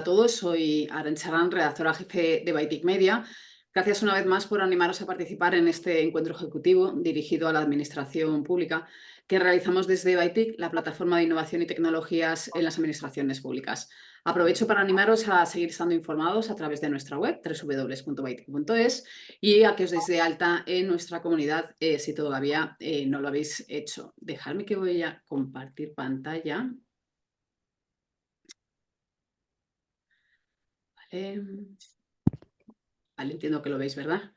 a todos, soy Arantxa Arán, redactora jefe de Baitic Media. Gracias una vez más por animaros a participar en este encuentro ejecutivo dirigido a la administración pública que realizamos desde Baitic, la plataforma de innovación y tecnologías en las administraciones públicas. Aprovecho para animaros a seguir estando informados a través de nuestra web, www.baitic.es, y a que os deis de alta en nuestra comunidad si todavía no lo habéis hecho. Dejadme que voy a compartir pantalla. Vale, entiendo que lo veis, ¿verdad?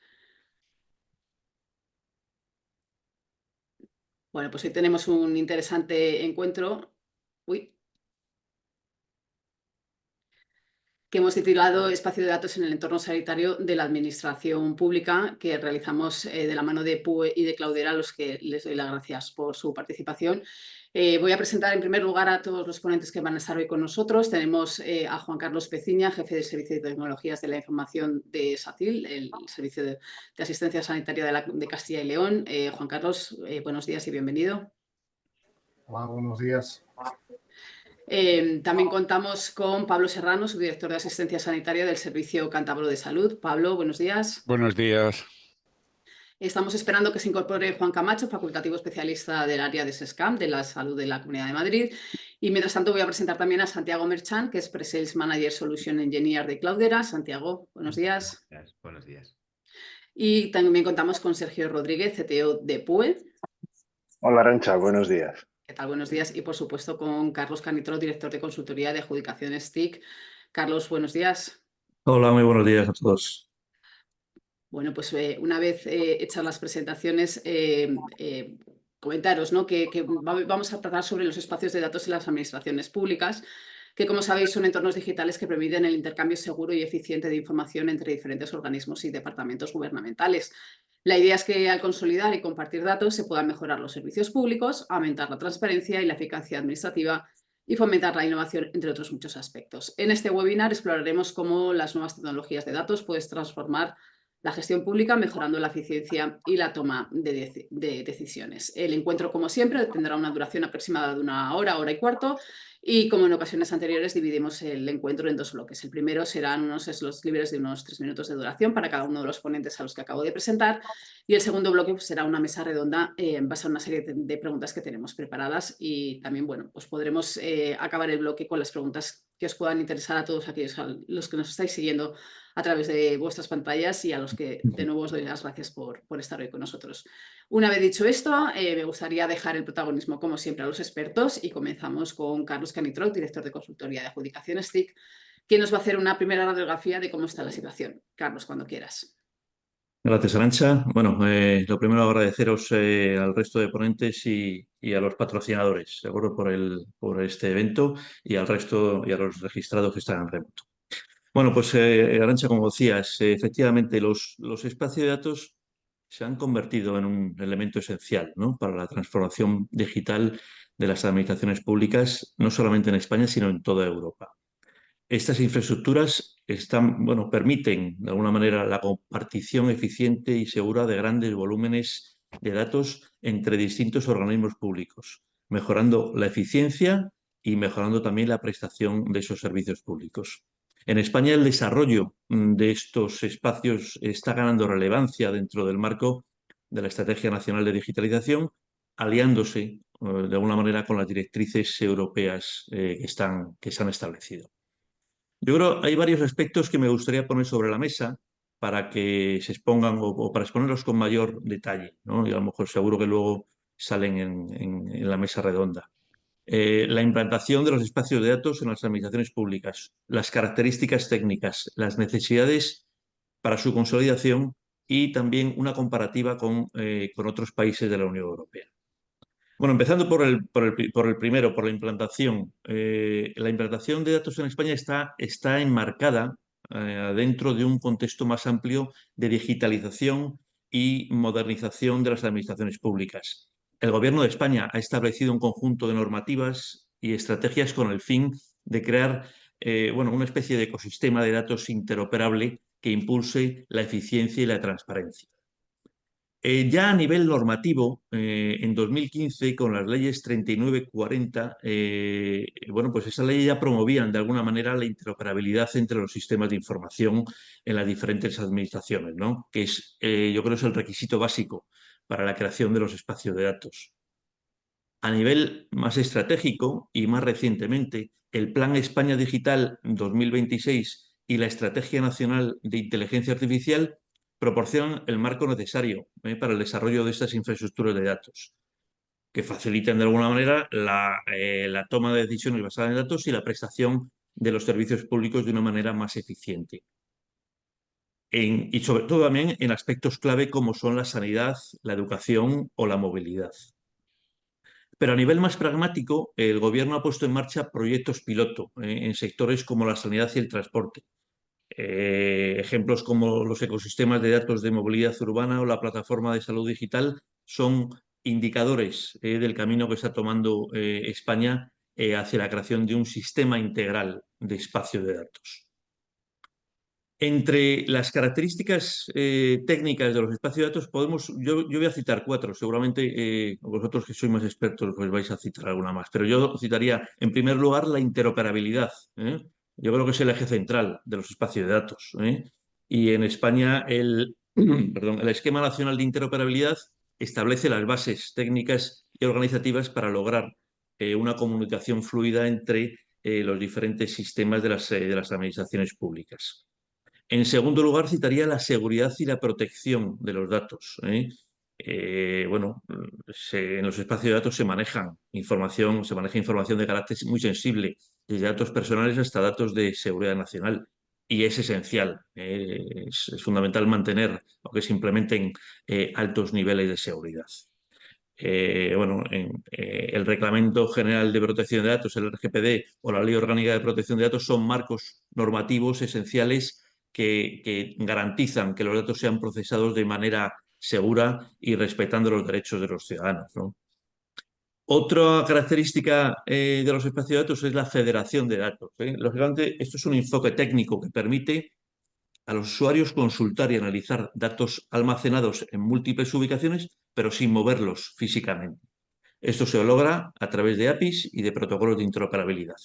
Bueno, pues hoy tenemos un interesante encuentro. Uy, que hemos titulado Espacio de datos en el entorno sanitario de la administración pública, que realizamos de la mano de PUE y de Cloudera, a los que les doy las gracias por su participación. Voy a presentar en primer lugar a todos los ponentes que van a estar hoy con nosotros. Tenemos a Juan Carlos Peciña, jefe del Servicio de Tecnologías de la Información de SACIL, el Servicio de Asistencia Sanitaria de Castilla y León. Juan Carlos, buenos días y bienvenido. Hola, buenos días. También contamos con Pablo Serrano, subdirector de Asistencia Sanitaria del Servicio Cántabro de Salud. Pablo, buenos días. Buenos días. Estamos esperando que se incorpore Juan Camacho, facultativo especialista del área de SESCAM, de la salud de la Comunidad de Madrid. Y mientras tanto voy a presentar también a Santiago Merchant, que es Pre-Sales Manager Solution Engineer de Cloudera. Santiago, buenos días. Buenos días. Y también contamos con Sergio Rodríguez, CTO de PUE. Hola, Arantxa, buenos días. ¿Qué tal? Buenos días. Y por supuesto con Carlos Canitro, director de consultoría de adjudicaciones TIC. Carlos, buenos días. Hola, muy buenos días a todos. Bueno, pues una vez hechas las presentaciones, comentaros, ¿no?, que vamos a tratar sobre los espacios de datos en las administraciones públicas, que como sabéis son entornos digitales que permiten el intercambio seguro y eficiente de información entre diferentes organismos y departamentos gubernamentales. La idea es que al consolidar y compartir datos se puedan mejorar los servicios públicos, aumentar la transparencia y la eficacia administrativa y fomentar la innovación, entre otros muchos aspectos. En este webinar exploraremos cómo las nuevas tecnologías de datos pueden transformar la gestión pública, mejorando la eficiencia y la toma de decisiones. El encuentro, como siempre, tendrá una duración aproximada de 1 hora, hora y cuarto, y como en ocasiones anteriores dividimos el encuentro en 2 bloques. El primero serán unos slots libres de unos 3 minutos de duración para cada uno de los ponentes a los que acabo de presentar, y el segundo bloque pues, será una mesa redonda en base a una serie de preguntas que tenemos preparadas, y también bueno, pues podremos acabar el bloque con las preguntas que os puedan interesar a todos aquellos a los que nos estáis siguiendo a través de vuestras pantallas, y a los que de nuevo os doy las gracias por estar hoy con nosotros. Una vez dicho esto, me gustaría dejar el protagonismo, como siempre, a los expertos, y comenzamos con Carlos Canitro, director de consultoría de adjudicaciones TIC, quien nos va a hacer una primera radiografía de cómo está la situación. Carlos, cuando quieras. Gracias, Arantxa. Bueno, lo primero agradeceros al resto de ponentes y a los patrocinadores, de acuerdo, por este evento, y al resto y a los registrados que están en remoto. Bueno, pues Arantxa, como decías, efectivamente los espacios de datos se han convertido en un elemento esencial, ¿no?, para la transformación digital de las administraciones públicas, no solamente en España, sino en toda Europa. Estas infraestructuras permiten, de alguna manera, la compartición eficiente y segura de grandes volúmenes de datos entre distintos organismos públicos, mejorando la eficiencia y mejorando también la prestación de esos servicios públicos. En España, el desarrollo de estos espacios está ganando relevancia dentro del marco de la Estrategia Nacional de Digitalización, aliándose de alguna manera con las directrices europeas que se han establecido. Yo creo que hay varios aspectos que me gustaría poner sobre la mesa para que se expongan o para exponerlos con mayor detalle, ¿no? Y a lo mejor seguro que luego salen en la mesa redonda. La implantación de los espacios de datos en las administraciones públicas, las características técnicas, las necesidades para su consolidación y también una comparativa con otros países de la Unión Europea. Bueno, empezando por el primero, por la implantación. La implantación de datos en España está enmarcada dentro de un contexto más amplio de digitalización y modernización de las administraciones públicas. El Gobierno de España ha establecido un conjunto de normativas y estrategias con el fin de crear una especie de ecosistema de datos interoperable que impulse la eficiencia y la transparencia. Ya a nivel normativo, en 2015, con las leyes 39-40, bueno, pues esas leyes ya promovían de alguna manera la interoperabilidad entre los sistemas de información en las diferentes administraciones, ¿no? Que es, yo creo, es el requisito básico para la creación de los espacios de datos. A nivel más estratégico y más recientemente, el Plan España Digital 2026 y la Estrategia Nacional de Inteligencia Artificial proporcionan el marco necesario para el desarrollo de estas infraestructuras de datos, que faciliten de alguna manera la toma de decisiones basadas en datos y la prestación de los servicios públicos de una manera más eficiente. Y sobre todo también en aspectos clave como son la sanidad, la educación o la movilidad. Pero a nivel más pragmático, el Gobierno ha puesto en marcha proyectos piloto en sectores como la sanidad y el transporte. Ejemplos como los ecosistemas de datos de movilidad urbana o la plataforma de salud digital son indicadores del camino que está tomando España hacia la creación de un sistema integral de espacio de datos. Entre las características técnicas de los espacios de datos, yo voy a citar cuatro, seguramente vosotros que sois más expertos pues vais a citar alguna más, pero yo citaría en primer lugar la interoperabilidad. Yo creo que es el eje central de los espacios de datos. Y en España perdón, el Esquema Nacional de Interoperabilidad establece las bases técnicas y organizativas para lograr una comunicación fluida entre los diferentes sistemas de las administraciones públicas. En segundo lugar, citaría la seguridad y la protección de los datos. Bueno, en los espacios de datos se maneja información de carácter muy sensible, desde datos personales hasta datos de seguridad nacional. Y es esencial, es fundamental mantener o que se implementen altos niveles de seguridad. Bueno, el Reglamento General de Protección de Datos, el RGPD, o la Ley Orgánica de Protección de Datos son marcos normativos esenciales que garantizan que los datos sean procesados de manera segura y respetando los derechos de los ciudadanos, ¿no? Otra característica de los espacios de datos es la federación de datos. Lógicamente, esto es un enfoque técnico que permite a los usuarios consultar y analizar datos almacenados en múltiples ubicaciones, pero sin moverlos físicamente. Esto se logra a través de APIs y de protocolos de interoperabilidad.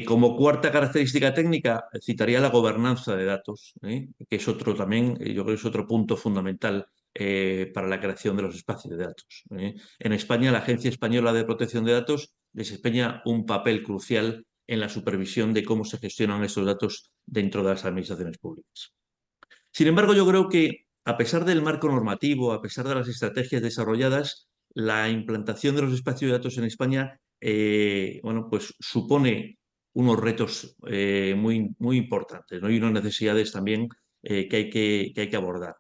Como cuarta característica técnica, citaría la gobernanza de datos, que es otro también, yo creo que es otro punto fundamental para la creación de los espacios de datos. En España, la Agencia Española de Protección de Datos desempeña un papel crucial en la supervisión de cómo se gestionan estos datos dentro de las administraciones públicas. Sin embargo, yo creo que a pesar del marco normativo, a pesar de las estrategias desarrolladas, la implantación de los espacios de datos en España, bueno, pues supone unos retos muy importantes, ¿no? Y unas necesidades también que hay que abordar.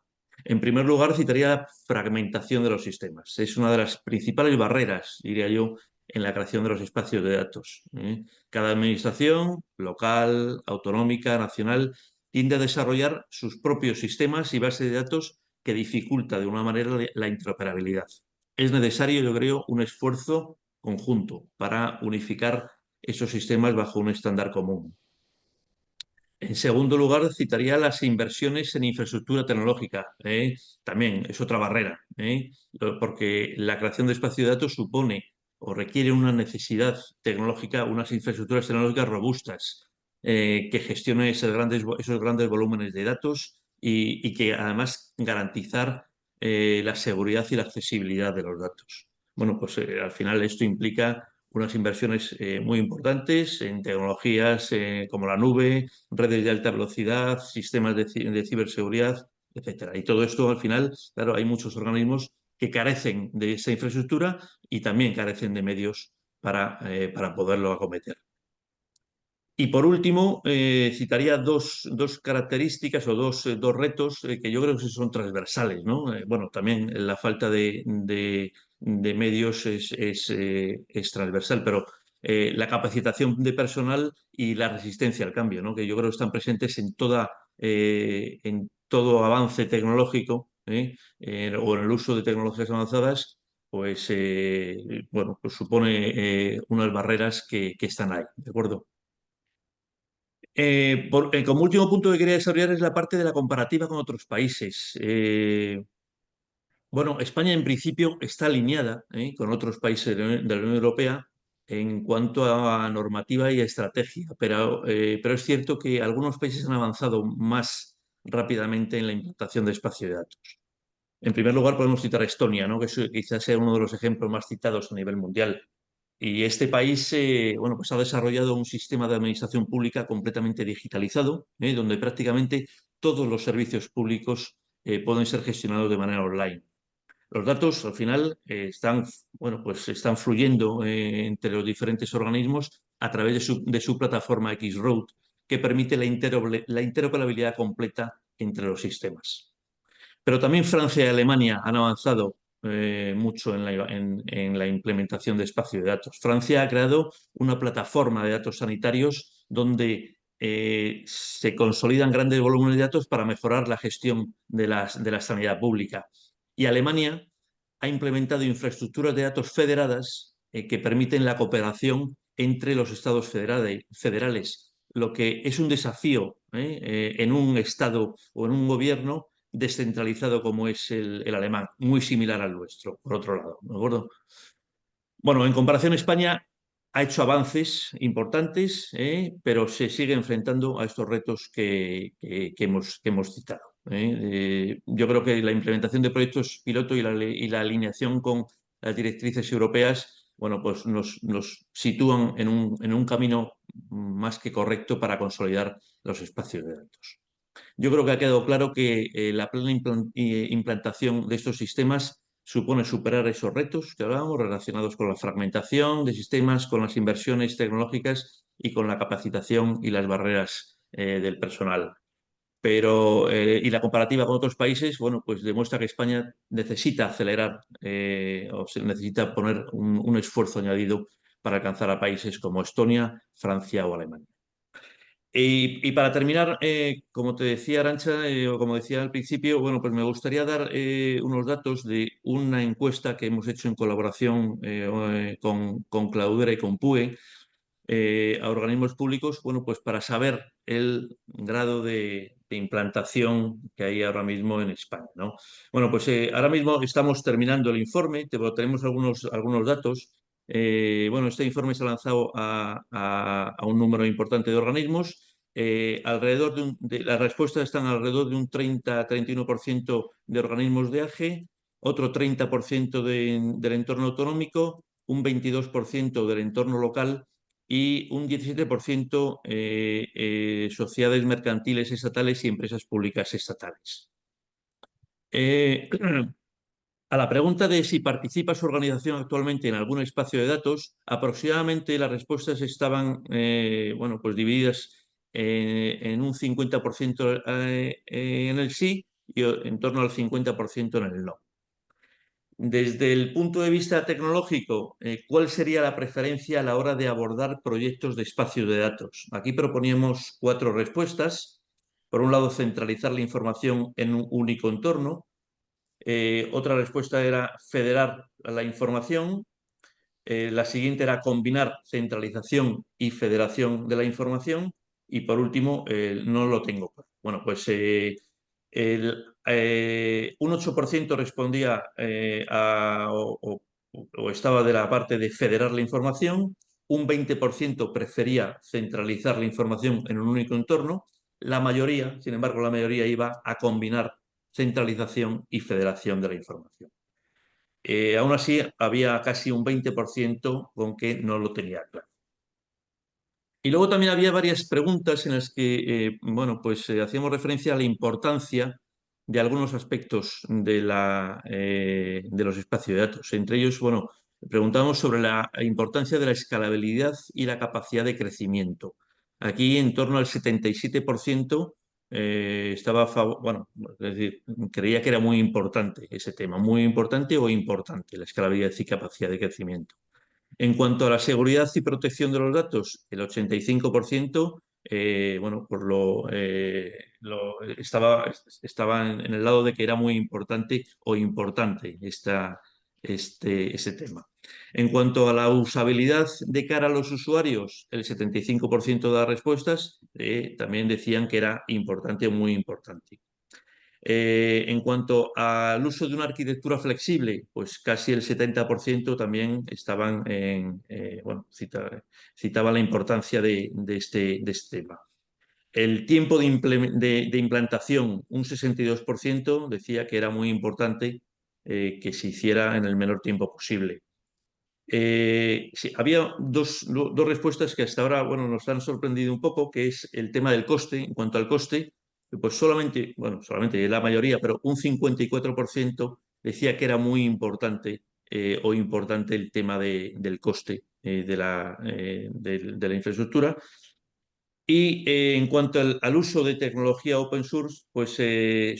En primer lugar, citaría la fragmentación de los sistemas. Es una de las principales barreras, diría yo, en la creación de los espacios de datos. Cada administración, local, autonómica, nacional, tiende a desarrollar sus propios sistemas y bases de datos que dificulta de una manera la interoperabilidad. Es necesario, yo creo, un esfuerzo conjunto para unificar esos sistemas bajo un estándar común. En segundo lugar, citaría las inversiones en infraestructura tecnológica. También es otra barrera, porque la creación de espacio de datos supone o requiere una necesidad tecnológica, unas infraestructuras tecnológicas robustas que gestionen esos grandes volúmenes de datos y que además garantizar la seguridad y la accesibilidad de los datos. Bueno, pues al final esto implica unas inversiones muy importantes en tecnologías como la nube, redes de alta velocidad, sistemas de ciberseguridad, etcétera. Y todo esto, al final, claro, hay muchos organismos que carecen de esa infraestructura y también carecen de medios para poderlo acometer. Y por último, citaría dos características o dos retos que yo creo que son transversales, ¿no? Bueno, también la falta de medios es transversal, pero la capacitación de personal y la resistencia al cambio, ¿no? Que yo creo que están presentes en todo avance tecnológico o en el uso de tecnologías avanzadas, pues, bueno, pues supone unas barreras que están ahí, ¿de acuerdo? Como último punto que quería desarrollar es la parte de la comparativa con otros países. Bueno, España en principio está alineada con otros países de la Unión Europea en cuanto a normativa y a estrategia, pero es cierto que algunos países han avanzado más rápidamente en la implantación de espacio de datos. En primer lugar, podemos citar a Estonia, ¿no? Que quizás sea uno de los ejemplos más citados a nivel mundial. Y este país, bueno, pues ha desarrollado un sistema de administración pública completamente digitalizado, donde prácticamente todos los servicios públicos pueden ser gestionados de manera online. Los datos, al final, están, bueno, pues están fluyendo entre los diferentes organismos a través de su plataforma X-Road, que permite la interoperabilidad completa entre los sistemas. Pero también Francia y Alemania han avanzado mucho en la implementación de espacio de datos. Francia ha creado una plataforma de datos sanitarios donde se consolidan grandes volúmenes de datos para mejorar la gestión de la sanidad pública. Y Alemania ha implementado infraestructuras de datos federadas que permiten la cooperación entre los estados federales, lo que es un desafío en un estado o en un gobierno descentralizado como es el alemán, muy similar al nuestro, por otro lado, ¿de acuerdo? Bueno, en comparación, España ha hecho avances importantes, pero se sigue enfrentando a estos retos que hemos citado. Yo creo que la implementación de proyectos piloto y la alineación con las directrices europeas, bueno, pues nos sitúan en un camino más que correcto para consolidar los espacios de datos. Yo creo que ha quedado claro que la plena implantación de estos sistemas supone superar esos retos que hablábamos relacionados con la fragmentación de sistemas, con las inversiones tecnológicas y con la capacitación y las barreras del personal. Y la comparativa con otros países, bueno, pues demuestra que España necesita acelerar o se necesita poner un esfuerzo añadido para alcanzar a países como Estonia, Francia o Alemania. Y para terminar, como te decía Arantxa, o como decía al principio, bueno, pues me gustaría dar unos datos de una encuesta que hemos hecho en colaboración con Claudera y con PUE a organismos públicos, bueno, pues para saber el grado de implantación que hay ahora mismo en España, ¿no? Bueno, pues ahora mismo estamos terminando el informe, tenemos algunos datos. Bueno, este informe se ha lanzado a un número importante de organismos. Alrededor las respuestas están alrededor de un 30-31% de organismos de AGE, otro 30% del entorno autonómico, un 22% del entorno local y un 17% sociedades mercantiles estatales y empresas públicas estatales. A la pregunta de si participa su organización actualmente en algún espacio de datos, aproximadamente las respuestas estaban bueno, pues divididas en un 50% en el sí y en torno al 50% en el no. Desde el punto de vista tecnológico, ¿cuál sería la preferencia a la hora de abordar proyectos de espacio de datos? Aquí proponíamos 4 respuestas. Por un lado, centralizar la información en un único entorno. Otra respuesta era federar la información. La siguiente era combinar centralización y federación de la información. Y por último, no lo tengo. Bueno, pues un 8% respondía o estaba de la parte de federar la información, un 20% prefería centralizar la información en un único entorno. La mayoría, sin embargo, la mayoría iba a combinar centralización y federación de la información. Aún así, había casi un 20% con que no lo tenía claro. Y luego también había varias preguntas en las que, bueno, pues hacíamos referencia a la importancia de algunos aspectos de los espacios de datos. Entre ellos, bueno, preguntamos sobre la importancia de la escalabilidad y la capacidad de crecimiento. Aquí, en torno al 77% estaba a favor, bueno, es decir, creía que era muy importante ese tema, muy importante o importante, la escalabilidad y capacidad de crecimiento. En cuanto a la seguridad y protección de los datos, el 85% bueno, pues estaba en el lado de que era muy importante o importante ese tema. En cuanto a la usabilidad de cara a los usuarios, el 75% de las respuestas también decían que era importante o muy importante. En cuanto al uso de una arquitectura flexible, pues casi el 70% también estaban bueno, citaba la importancia de este tema. El tiempo de implantación, un 62%, decía que era muy importante que se hiciera en el menor tiempo posible. Sí, había dos respuestas que hasta ahora, bueno, nos han sorprendido un poco, que es el tema del coste. En cuanto al coste, pues solamente la mayoría, pero un 54% decía que era muy importante o importante el tema del coste de la infraestructura. Y en cuanto al uso de tecnología open source, pues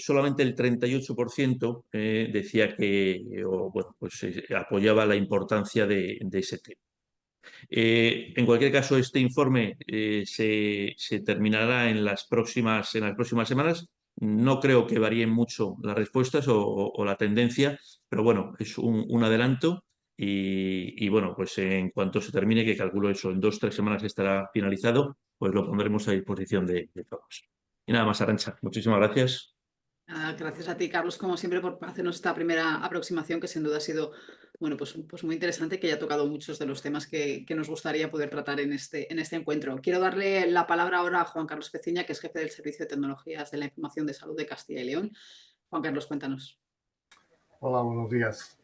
solamente el 38% decía que bueno, pues, apoyaba la importancia de ese tema. En cualquier caso, este informe se terminará en las próximas semanas. No creo que varíen mucho las respuestas o la tendencia, pero bueno, es un adelanto y bueno, pues en cuanto se termine, que calculo eso, en 2 o 3 semanas estará finalizado, pues lo pondremos a disposición de todos. Y nada más, Arantxa, muchísimas gracias. Gracias a ti, Carlos, como siempre, por hacernos esta primera aproximación que sin duda ha sido bueno, pues muy interesante, que haya tocado muchos de los temas que nos gustaría poder tratar en este encuentro. Quiero darle la palabra ahora a Juan Carlos Peciña, que es jefe del Servicio de Tecnologías de la Información de Salud de Castilla y León. Juan Carlos, cuéntanos. Hola, buenos días.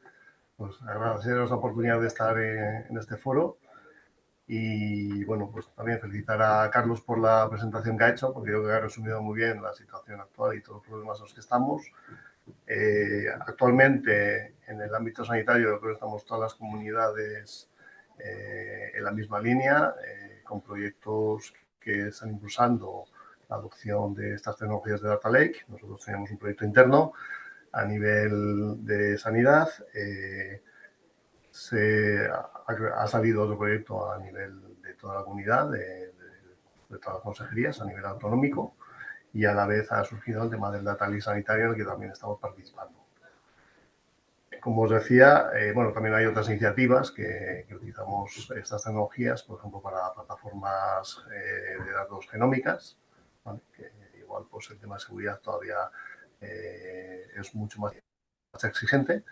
Pues agradeceros la oportunidad de estar en este foro y, bueno, pues también felicitar a Carlos por la presentación que ha hecho, porque creo que ha resumido muy bien la situación actual y todos los problemas en los que estamos. Actualmente, en el ámbito sanitario, creo que estamos todas las comunidades en la misma línea, con proyectos que están impulsando la adopción de estas tecnologías de Data Lake. Nosotros tenemos un proyecto interno a nivel de sanidad. Ha salido otro proyecto a nivel de toda la comunidad, de todas las consejerías, a nivel autonómico, y a la vez ha surgido el tema del Data Lake sanitario, en el que también estamos participando. Como os decía, bueno, también hay otras iniciativas que utilizamos estas tecnologías, por ejemplo, para plataformas de datos genómicas, ¿vale? Que igual pues el tema de seguridad todavía es mucho más exigente.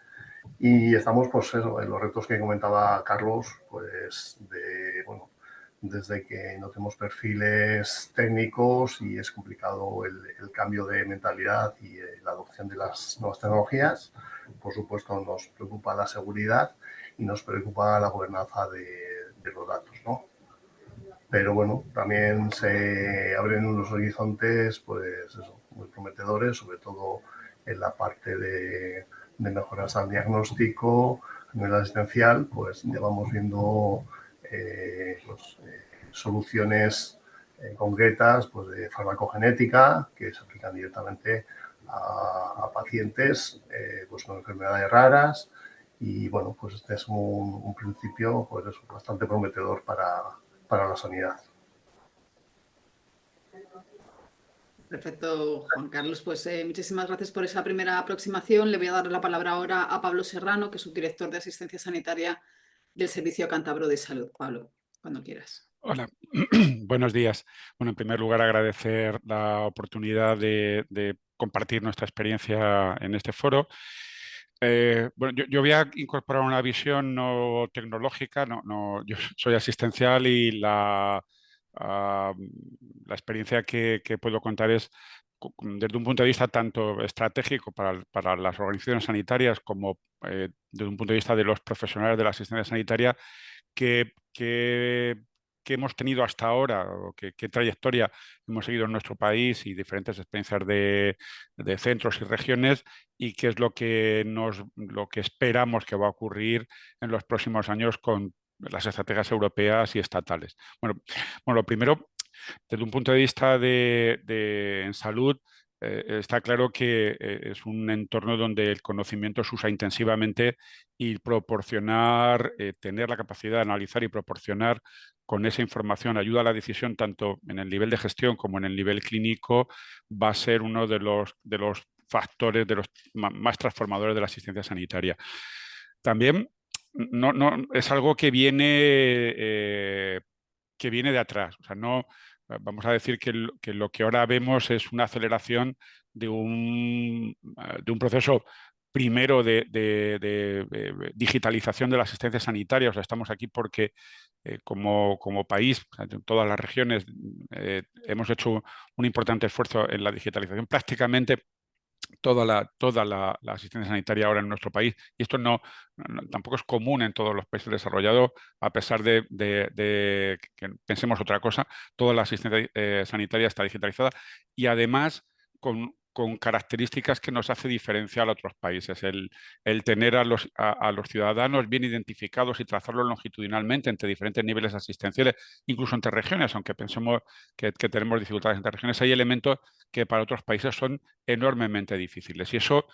Y estamos, pues eso, en los retos que comentaba Carlos, pues bueno, desde que no tenemos perfiles técnicos y es complicado el cambio de mentalidad y la adopción de las nuevas tecnologías. Por supuesto, nos preocupa la seguridad y nos preocupa la gobernanza de los datos, ¿no? Pero bueno, también se abren unos horizontes, pues eso, muy prometedores, sobre todo en la parte de mejoras al diagnóstico, a nivel asistencial, pues ya vamos viendo soluciones concretas pues de farmacogenética que se aplican directamente a pacientes pues con enfermedades raras y bueno, pues este es un principio pues es bastante prometedor para la sanidad. Perfecto, Juan Carlos. Pues muchísimas gracias por esa primera aproximación. Le voy a dar la palabra ahora a Pablo Serrano, que es subdirector de Asistencia Sanitaria del Servicio Cántabro de Salud. Pablo, cuando quieras. Hola, buenos días. Bueno, en primer lugar, agradecer la oportunidad de compartir nuestra experiencia en este foro. Bueno, yo voy a incorporar una visión no tecnológica, yo soy asistencial y la experiencia que puedo contar es desde un punto de vista tanto estratégico para las organizaciones sanitarias como desde un punto de vista de los profesionales de la asistencia sanitaria que hemos tenido hasta ahora, o qué trayectoria hemos seguido en nuestro país y diferentes experiencias de centros y regiones, y qué es lo que esperamos que va a ocurrir en los próximos años con las estrategias europeas y estatales. Bueno, lo primero, desde un punto de vista en salud, está claro que es un entorno donde el conocimiento se usa intensivamente y tener la capacidad de analizar y proporcionar con esa información ayuda a la decisión tanto en el nivel de gestión como en el nivel clínico va a ser uno de los factores más transformadores de la asistencia sanitaria. También es algo que viene de atrás. O sea, vamos a decir que lo que ahora vemos es una aceleración de un proceso primero de digitalización de la asistencia sanitaria. O sea, estamos aquí porque como país, en todas las regiones, hemos hecho un importante esfuerzo en la digitalización. Prácticamente toda la asistencia sanitaria ahora en nuestro país, y esto tampoco es común en todos los países desarrollados, a pesar de que pensemos otra cosa, toda la asistencia sanitaria está digitalizada y además con características que nos hace diferenciar a otros países. El tener a los ciudadanos bien identificados y trazarlos longitudinalmente entre diferentes niveles asistenciales, incluso entre regiones, aunque pensemos que tenemos dificultades entre regiones, hay elementos que para otros países son enormemente difíciles. Y eso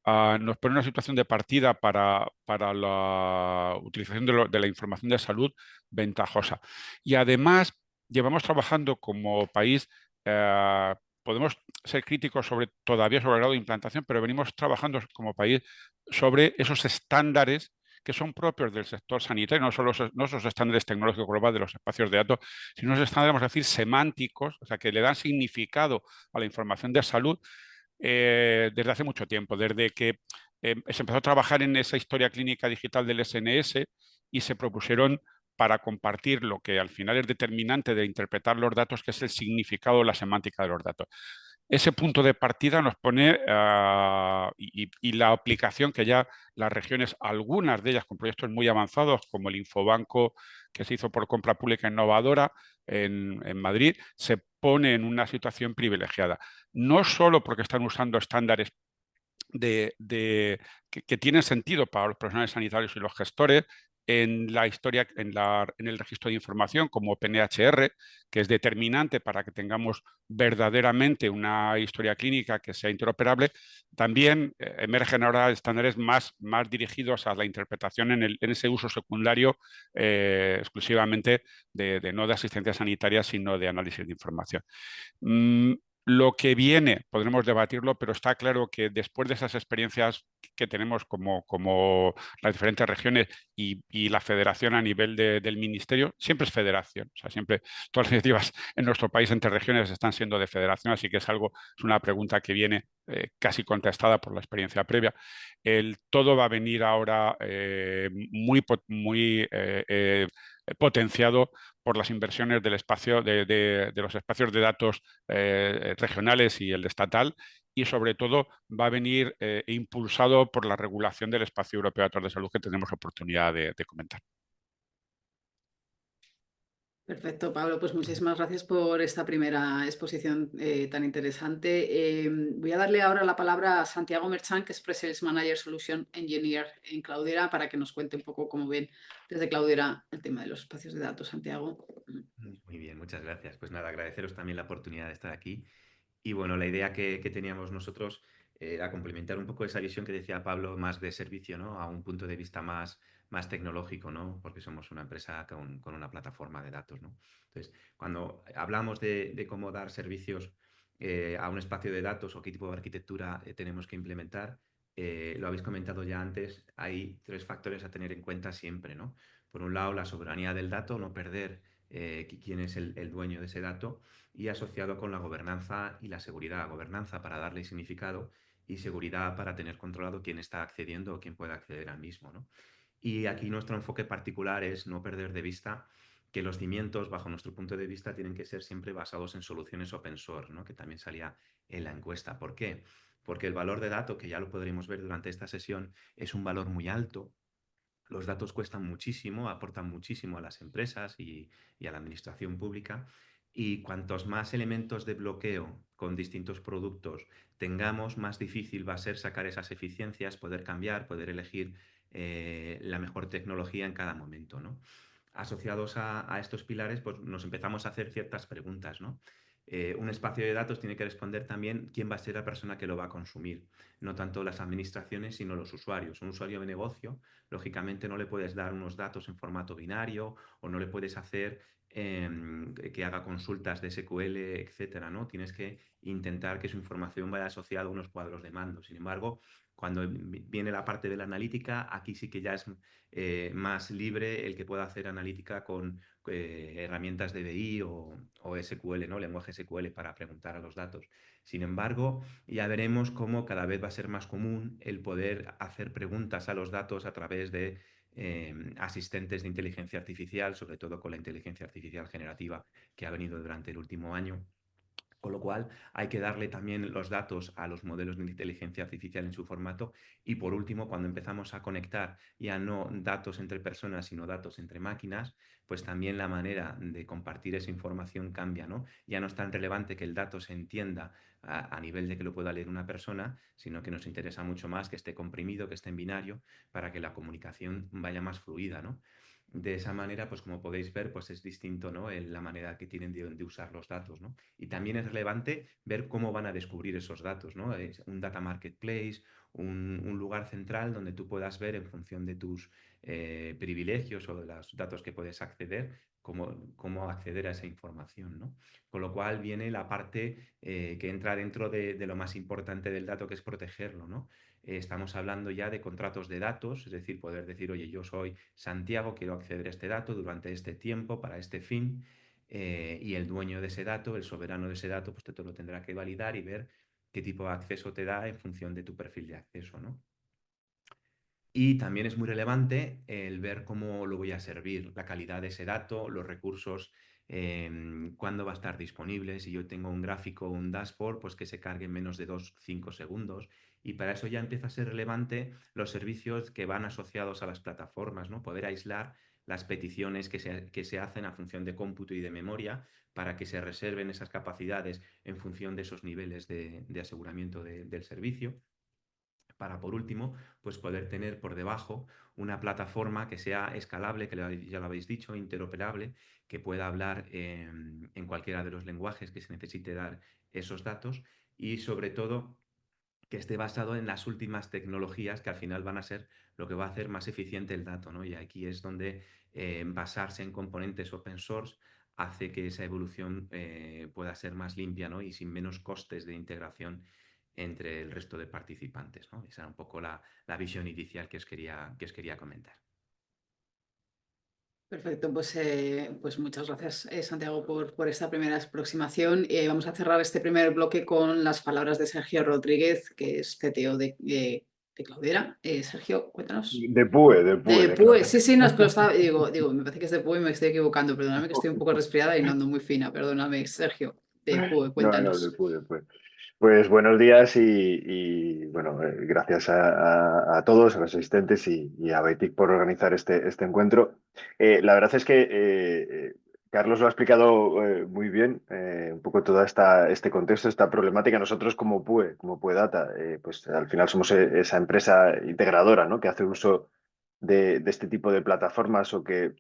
nos pone en una situación de partida para la utilización de la información de salud ventajosa. Y además, llevamos trabajando como país, podemos ser críticos todavía sobre el grado de implantación, pero venimos trabajando como país sobre esos estándares que son propios del sector sanitario, no solo esos estándares tecnológicos globales de los espacios de datos, sino esos estándares, vamos a decir, semánticos, o sea, que le dan significado a la información de salud desde hace mucho tiempo, desde que se empezó a trabajar en esa historia clínica digital del SNS y se propusieron para compartir lo que al final es determinante de interpretar los datos, que es el significado, la semántica de los datos. Ese punto de partida nos pone y la aplicación que ya las regiones, algunas de ellas con proyectos muy avanzados, como el Infobanco que se hizo por compra pública innovadora en Madrid, se pone en una situación privilegiada. No solo porque están usando estándares que tienen sentido para los profesionales sanitarios y los gestores en la historia, en el registro de información como PNHR, que es determinante para que tengamos verdaderamente una historia clínica que sea interoperable. También emergen ahora estándares más dirigidos a la interpretación en ese uso secundario exclusivamente no de asistencia sanitaria, sino de análisis de información. Lo que viene, podremos debatirlo, pero está claro que después de esas experiencias que tenemos como las diferentes regiones y la federación a nivel del ministerio, siempre es federación. O sea, siempre todas las iniciativas en nuestro país entre regiones están siendo de federación, así que es una pregunta que viene casi contestada por la experiencia previa. Todo va a venir ahora muy potenciado por las inversiones del espacio de los espacios de datos regionales y el estatal, y sobre todo va a venir impulsado por la regulación del espacio europeo de datos de salud que tenemos oportunidad de comentar. Perfecto, Pablo. Pues muchísimas gracias por esta primera exposición tan interesante. Voy a darle ahora la palabra a Santiago Merchant, que es Pre-Sales Manager Solution Engineer en Cloudera, para que nos cuente un poco cómo ven desde Cloudera el tema de los espacios de datos. Santiago. Muy bien, muchas gracias. Pues nada, agradeceros también la oportunidad de estar aquí. Y bueno, la idea que teníamos nosotros era complementar un poco esa visión que decía Pablo, más de servicio, ¿no? A un punto de vista más tecnológico, ¿no? Porque somos una empresa con una plataforma de datos, ¿no? Entonces, cuando hablamos de cómo dar servicios a un espacio de datos o qué tipo de arquitectura tenemos que implementar, lo habéis comentado ya antes, hay 3 factores a tener en cuenta siempre, ¿no? Por un lado, la soberanía del dato, no perder quién es el dueño de ese dato, y asociado con la gobernanza y la seguridad. Gobernanza para darle significado y seguridad para tener controlado quién está accediendo o quién puede acceder al mismo, ¿no? Y aquí nuestro enfoque particular es no perder de vista que los cimientos, bajo nuestro punto de vista, tienen que ser siempre basados en soluciones open source, ¿no? Que también salía en la encuesta. ¿Por qué? Porque el valor de dato, que ya lo podremos ver durante esta sesión, es un valor muy alto. Los datos cuestan muchísimo, aportan muchísimo a las empresas y a la administración pública. Y cuantos más elementos de bloqueo con distintos productos tengamos, más difícil va a ser sacar esas eficiencias, poder cambiar, poder elegir la mejor tecnología en cada momento, ¿no? Asociados a estos pilares, pues nos empezamos a hacer ciertas preguntas, ¿no? Un espacio de datos tiene que responder también quién va a ser la persona que lo va a consumir, no tanto las administraciones, sino los usuarios. Un usuario de negocio, lógicamente no le puedes dar unos datos en formato binario o no le puedes hacer que haga consultas de SQL, etcétera, ¿no? Tienes que intentar que su información vaya asociada a unos cuadros de mando. Sin embargo, cuando viene la parte de la analítica, aquí sí que ya es más libre el que pueda hacer analítica con herramientas de BI o SQL, ¿no? Lenguaje SQL para preguntar a los datos. Sin embargo, ya veremos cómo cada vez va a ser más común el poder hacer preguntas a los datos a través de asistentes de inteligencia artificial, sobre todo con la inteligencia artificial generativa que ha venido durante el último año. Con lo cual hay que darle también los datos a los modelos de inteligencia artificial en su formato. Y por último, cuando empezamos a conectar ya no datos entre personas, sino datos entre máquinas, pues también la manera de compartir esa información cambia, ¿no? Ya no es tan relevante que el dato se entienda a nivel de que lo pueda leer una persona, sino que nos interesa mucho más que esté comprimido, que esté en binario, para que la comunicación vaya más fluida, ¿no? De esa manera, pues como podéis ver, pues es distinto, ¿no? La manera que tienen de usar los datos, ¿no? Y también es relevante ver cómo van a descubrir esos datos, ¿no? Es un data marketplace, un lugar central donde tú puedas ver en función de tus privilegios o de los datos que puedes acceder, cómo acceder a esa información, ¿no? Con lo cual viene la parte que entra dentro de lo más importante del dato, que es protegerlo, ¿no? Estamos hablando ya de contratos de datos, es decir, poder decir, oye, yo soy Santiago, quiero acceder a este dato durante este tiempo, para este fin, y el dueño de ese dato, el soberano de ese dato, pues te lo tendrá que validar y ver qué tipo de acceso te da en función de tu perfil de acceso, ¿no? Y también es muy relevante el ver cómo lo voy a servir, la calidad de ese dato, los recursos, cuándo va a estar disponible. Si yo tengo un gráfico o un dashboard, pues que se cargue en menos de 2-5 segundos. Y para eso ya empieza a ser relevante los servicios que van asociados a las plataformas, ¿no? Poder aislar las peticiones que se hacen a función de cómputo y de memoria para que se reserven esas capacidades en función de esos niveles de aseguramiento del servicio. Para, por último, pues poder tener por debajo una plataforma que sea escalable, que ya lo habéis dicho, interoperable, que pueda hablar en cualquiera de los lenguajes que se necesite dar esos datos y, sobre todo, que esté basado en las últimas tecnologías que al final van a ser lo que va a hacer más eficiente el dato, ¿no? Y aquí es donde basarse en componentes open source hace que esa evolución pueda ser más limpia, ¿no? Y sin menos costes de integración entre el resto de participantes, ¿no? Esa era un poco la visión inicial que os quería comentar. Perfecto, pues muchas gracias, Santiago, por esta primera aproximación. Vamos a cerrar este primer bloque con las palabras de Sergio Rodríguez, que es CTO de Cloudera. Sergio, cuéntanos. De PUE, de PUE, sí, no, es que lo estaba, digo, me parece que es de PUE y me estoy equivocando. Perdóname que estoy un poco resfriada y no ando muy fina. Perdóname, Sergio, de PUE, No, cuéntanos. de PUE. Pues buenos días bueno, gracias a todos, a los asistentes y a Betic por organizar este encuentro. La verdad es que Carlos lo ha explicado muy bien, un poco todo este contexto, esta problemática. Nosotros como PUE Data, pues al final somos esa empresa integradora, ¿no? Que hace uso de este tipo de plataformas o que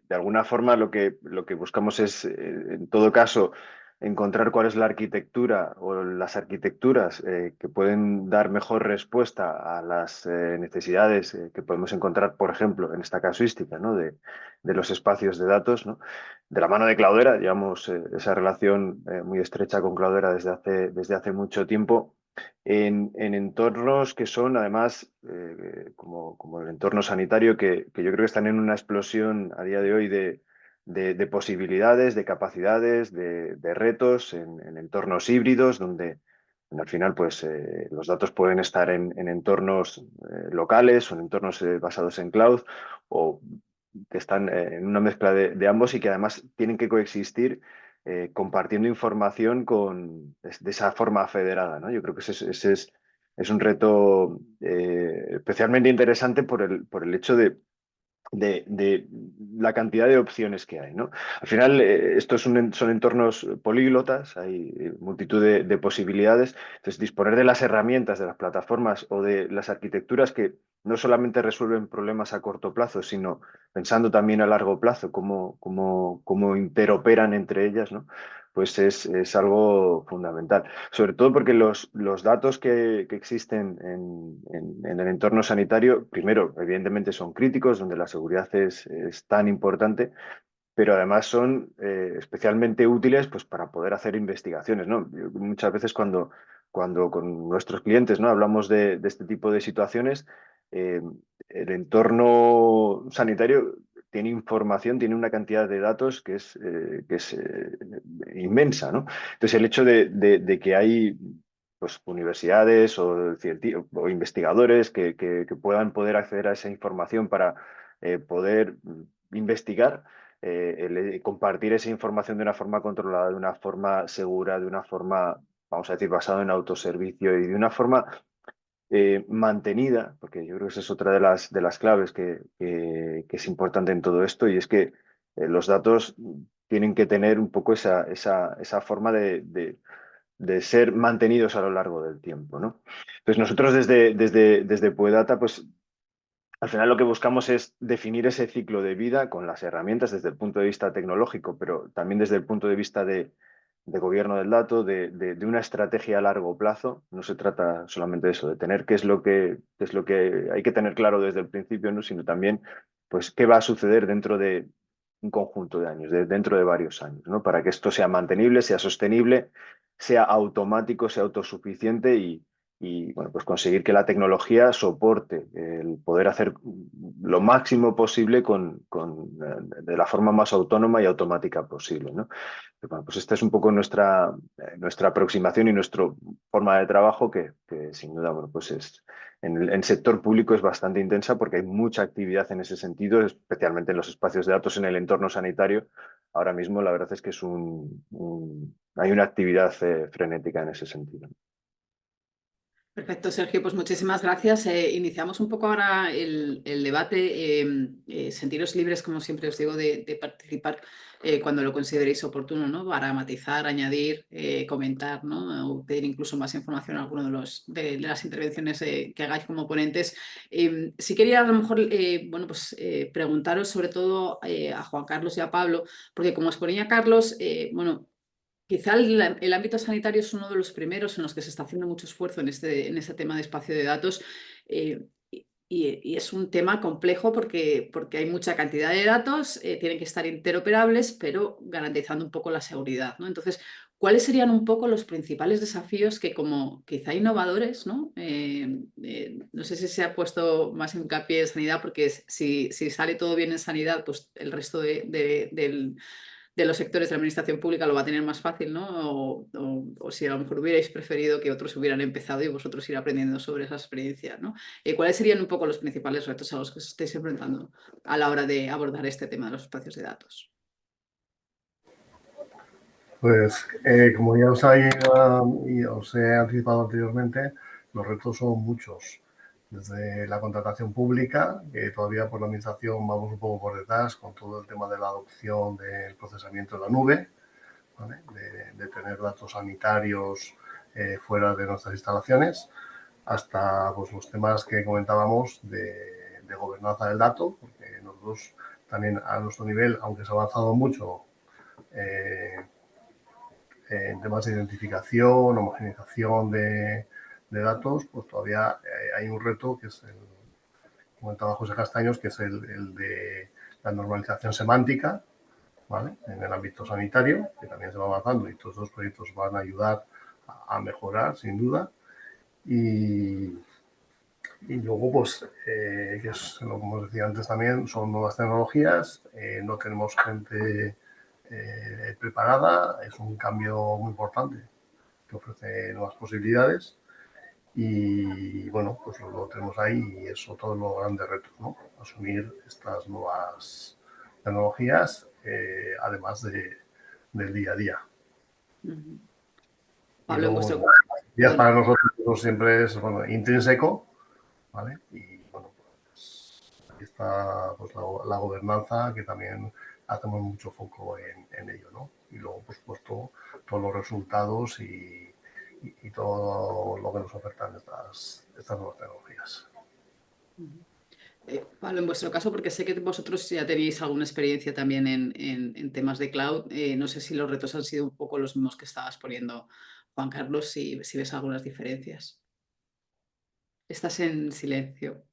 de alguna forma lo que buscamos es, en todo caso, encontrar cuál es la arquitectura o las arquitecturas que pueden dar mejor respuesta a las necesidades que podemos encontrar, por ejemplo, en esta casuística, ¿no? de los espacios de datos, ¿no? De la mano de Cloudera, llevamos esa relación muy estrecha con Cloudera desde hace mucho tiempo en entornos que son, además, como el entorno sanitario, que yo creo que están en una explosión a día de hoy de posibilidades, de capacidades, de retos en entornos híbridos, donde al final pues, los datos pueden estar en entornos locales o en entornos basados en cloud o que están en una mezcla de ambos y que además tienen que coexistir compartiendo información de esa forma federada, ¿no? Yo creo que ese es un reto especialmente interesante por el hecho de la cantidad de opciones que hay, ¿no? Al final, estos son entornos políglotas, hay multitud de posibilidades. Entonces, disponer de las herramientas, de las plataformas o de las arquitecturas que no solamente resuelven problemas a corto plazo, sino pensando también a largo plazo, cómo interoperan entre ellas, ¿no? Pues es algo fundamental. Sobre todo porque los datos que existen en el entorno sanitario, primero, evidentemente son críticos, donde la seguridad es tan importante, pero además son especialmente útiles pues, para poder hacer investigaciones, ¿no? Muchas veces cuando con nuestros clientes, ¿no? Hablamos de este tipo de situaciones, el entorno sanitario tiene información, tiene una cantidad de datos que es inmensa, ¿no? Entonces, el hecho de que hay pues, universidades o investigadores que puedan poder acceder a esa información para poder investigar, compartir esa información de una forma controlada, de una forma segura, de una forma, vamos a decir, basada en autoservicio y de una forma mantenida, porque yo creo que esa es otra de las claves que es importante en todo esto, y es que los datos tienen que tener un poco esa forma de ser mantenidos a lo largo del tiempo, ¿no? Entonces nosotros desde Poedata, pues al final lo que buscamos es definir ese ciclo de vida con las herramientas desde el punto de vista tecnológico, pero también desde el punto de vista de gobierno del dato, de una estrategia a largo plazo. No se trata solamente de eso, de tener qué es lo que hay que tener claro desde el principio, ¿no? Sino también pues, qué va a suceder dentro de un conjunto de años, dentro de varios años, ¿no? Para que esto sea mantenible, sea sostenible, sea automático, sea autosuficiente y bueno, pues conseguir que la tecnología soporte el poder hacer lo máximo posible de la forma más autónoma y automática posible, ¿no? Bueno, pues esta es un poco nuestra aproximación y nuestra forma de trabajo que sin duda, bueno, pues en el sector público es bastante intensa porque hay mucha actividad en ese sentido, especialmente en los espacios de datos en el entorno sanitario. Ahora mismo la verdad es que hay una actividad frenética en ese sentido. Perfecto, Sergio, pues muchísimas gracias. Iniciamos un poco ahora el debate. Sentiros libres, como siempre os digo, de participar cuando lo consideréis oportuno, ¿no? Para matizar, añadir, comentar, ¿no? O pedir incluso más información a alguno de las intervenciones que hagáis como ponentes. Sí quería a lo mejor bueno, pues, preguntaros sobre todo a Juan Carlos y a Pablo, porque como os ponía Carlos, bueno, quizá el ámbito sanitario es uno de los primeros en los que se está haciendo mucho esfuerzo en este tema de espacio de datos y es un tema complejo porque hay mucha cantidad de datos, tienen que estar interoperables, pero garantizando un poco la seguridad, ¿no? Entonces, ¿cuáles serían un poco los principales desafíos que como quizá innovadores, ¿no? No sé si se ha puesto más hincapié en sanidad porque si sale todo bien en sanidad, pues el resto de los sectores de la administración pública lo va a tener más fácil, ¿no? O si a lo mejor hubierais preferido que otros hubieran empezado y vosotros ir aprendiendo sobre esa experiencia, ¿no? ¿Cuáles serían un poco los principales retos a los que os estáis enfrentando a la hora de abordar este tema de los espacios de datos? Pues como ya os he anticipado anteriormente, los retos son muchos. Desde la contratación pública, que todavía por la administración vamos un poco por detrás con todo el tema de la adopción del procesamiento en la nube, ¿vale? De tener datos sanitarios fuera de nuestras instalaciones, hasta pues, los temas que comentábamos de gobernanza del dato, porque nosotros también a nuestro nivel, aunque se ha avanzado mucho en temas de identificación, homogeneización de datos, pues todavía hay un reto que es comentaba José Castaños, que es el de la normalización semántica, ¿vale? En el ámbito sanitario, que también se va avanzando y todos estos proyectos van a ayudar a mejorar, sin duda. Y luego, pues, que es, como os decía antes también, son nuevas tecnologías, no tenemos gente preparada, es un cambio muy importante que ofrece nuevas posibilidades y bueno, pues lo tenemos ahí y eso todos los grandes retos, ¿no? Asumir estas nuevas tecnologías, además del día a día. Y Pablo, en luego, vuestro bueno, días para nosotros siempre es bueno, intrínseco, ¿vale? Y bueno, pues aquí está pues, la gobernanza, que también hacemos mucho foco en ello, ¿no? Y luego, por supuesto, todos los resultados y todo lo que nos ofertan estas nuevas tecnologías. Pablo, en vuestro caso, porque sé que vosotros ya tenéis alguna experiencia también en temas de cloud, no sé si los retos han sido un poco los mismos que estabas poniendo, Juan Carlos, si ves algunas diferencias. Estás en silencio.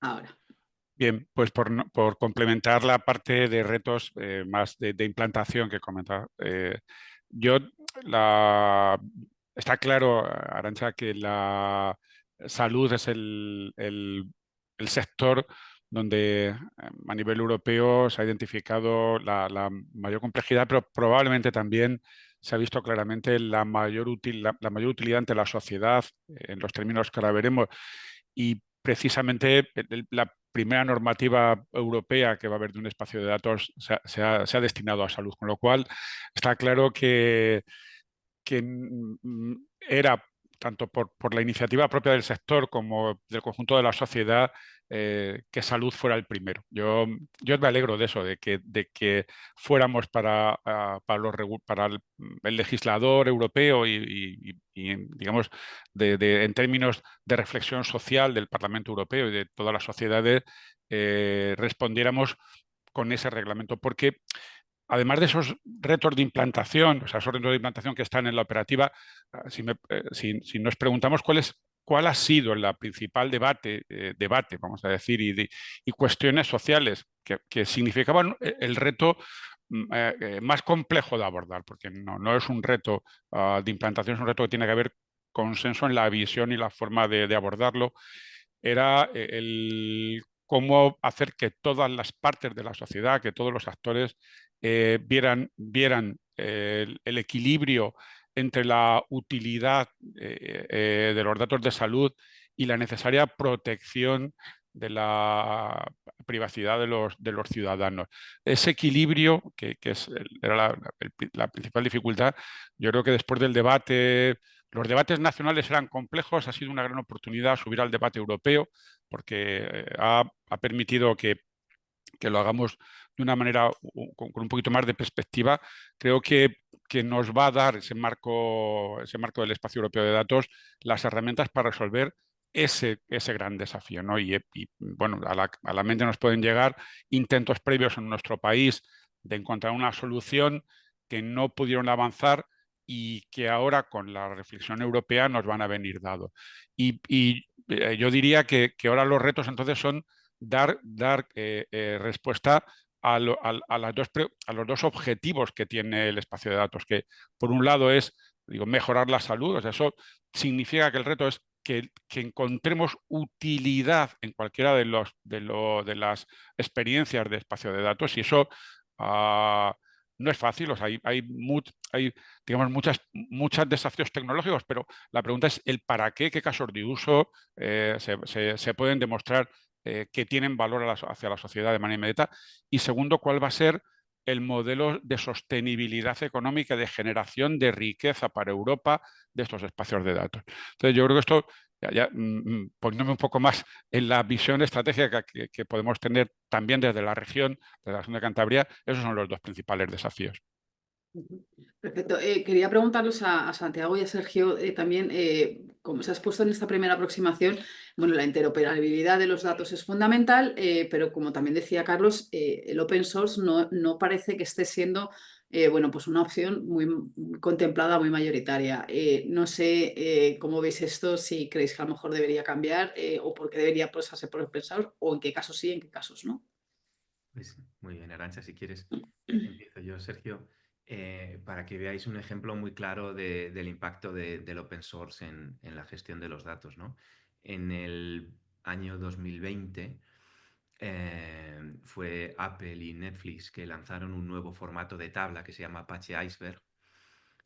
ahora. Bien, pues por complementar la parte de retos más de implantación que comentaba, yo está claro, Arantxa, que la salud es el sector donde a nivel europeo se ha identificado la mayor complejidad, pero probablemente también se ha visto claramente la mayor utilidad ante la sociedad, en los términos que ahora veremos. Y precisamente la primera normativa europea que va a haber de un espacio de datos se ha destinado a salud, con lo cual está claro que era, tanto por la iniciativa propia del sector como del conjunto de la sociedad, que salud fuera el primero. Yo me alegro de eso, de que fuéramos para el legislador europeo digamos, en términos de reflexión social del Parlamento Europeo y de todas las sociedades, respondiéramos con ese reglamento, porque además de esos retos de implantación, o sea, esos retos de implantación que están en la operativa, si nos preguntamos cuál ha sido el principal debate, vamos a decir, y cuestiones sociales que significaban el reto más complejo de abordar, porque no es un reto de implantación, es un reto que tiene que haber consenso en la visión y la forma de abordarlo, era el cómo hacer que todas las partes de la sociedad, que todos los actores vieran el equilibrio entre la utilidad de los datos de salud y la necesaria protección de la privacidad de los ciudadanos. Ese equilibrio, era la principal dificultad, yo creo que después del debate, los debates nacionales eran complejos, ha sido una gran oportunidad subir al debate europeo, porque ha permitido que lo hagamos de una manera con un poquito más de perspectiva. Creo que nos va a dar ese marco del espacio europeo de datos las herramientas para resolver ese gran desafío, ¿no? Bueno, a la mente nos pueden llegar intentos previos en nuestro país de encontrar una solución que no pudieron avanzar y que ahora con la reflexión europea nos van a venir dados. Yo diría que ahora los retos entonces son dar respuesta a los dos objetivos que tiene el espacio de datos, que por un lado es, digo, mejorar la salud. O sea, eso significa que el reto es que encontremos utilidad en cualquiera de las experiencias de espacio de datos, y eso no es fácil. O sea, hay digamos, muchos desafíos tecnológicos, pero la pregunta es el para qué casos de uso se pueden demostrar que tienen valor hacia la sociedad de manera inmediata. Y segundo, cuál va a ser el modelo de sostenibilidad económica, de generación de riqueza para Europa de estos espacios de datos. Entonces, yo creo que esto, poniéndome un poco más en la visión estratégica que podemos tener también desde la región de Cantabria, esos son los dos principales desafíos. Perfecto. Quería preguntarles a Santiago y a Sergio también, como se has puesto en esta primera aproximación, bueno, la interoperabilidad de los datos es fundamental, pero como también decía Carlos, el open source no parece que esté siendo bueno, pues una opción muy contemplada, muy mayoritaria. No sé cómo veis esto, si creéis que a lo mejor debería cambiar o por qué debería pasarse por open source, o en qué casos sí, en qué casos no. Pues muy bien, Arantxa, si quieres, empiezo yo, Sergio, para que veáis un ejemplo muy claro del impacto del open source en la gestión de los datos, ¿no? En el año 2020 fue Apple y Netflix que lanzaron un nuevo formato de tabla que se llama Apache Iceberg.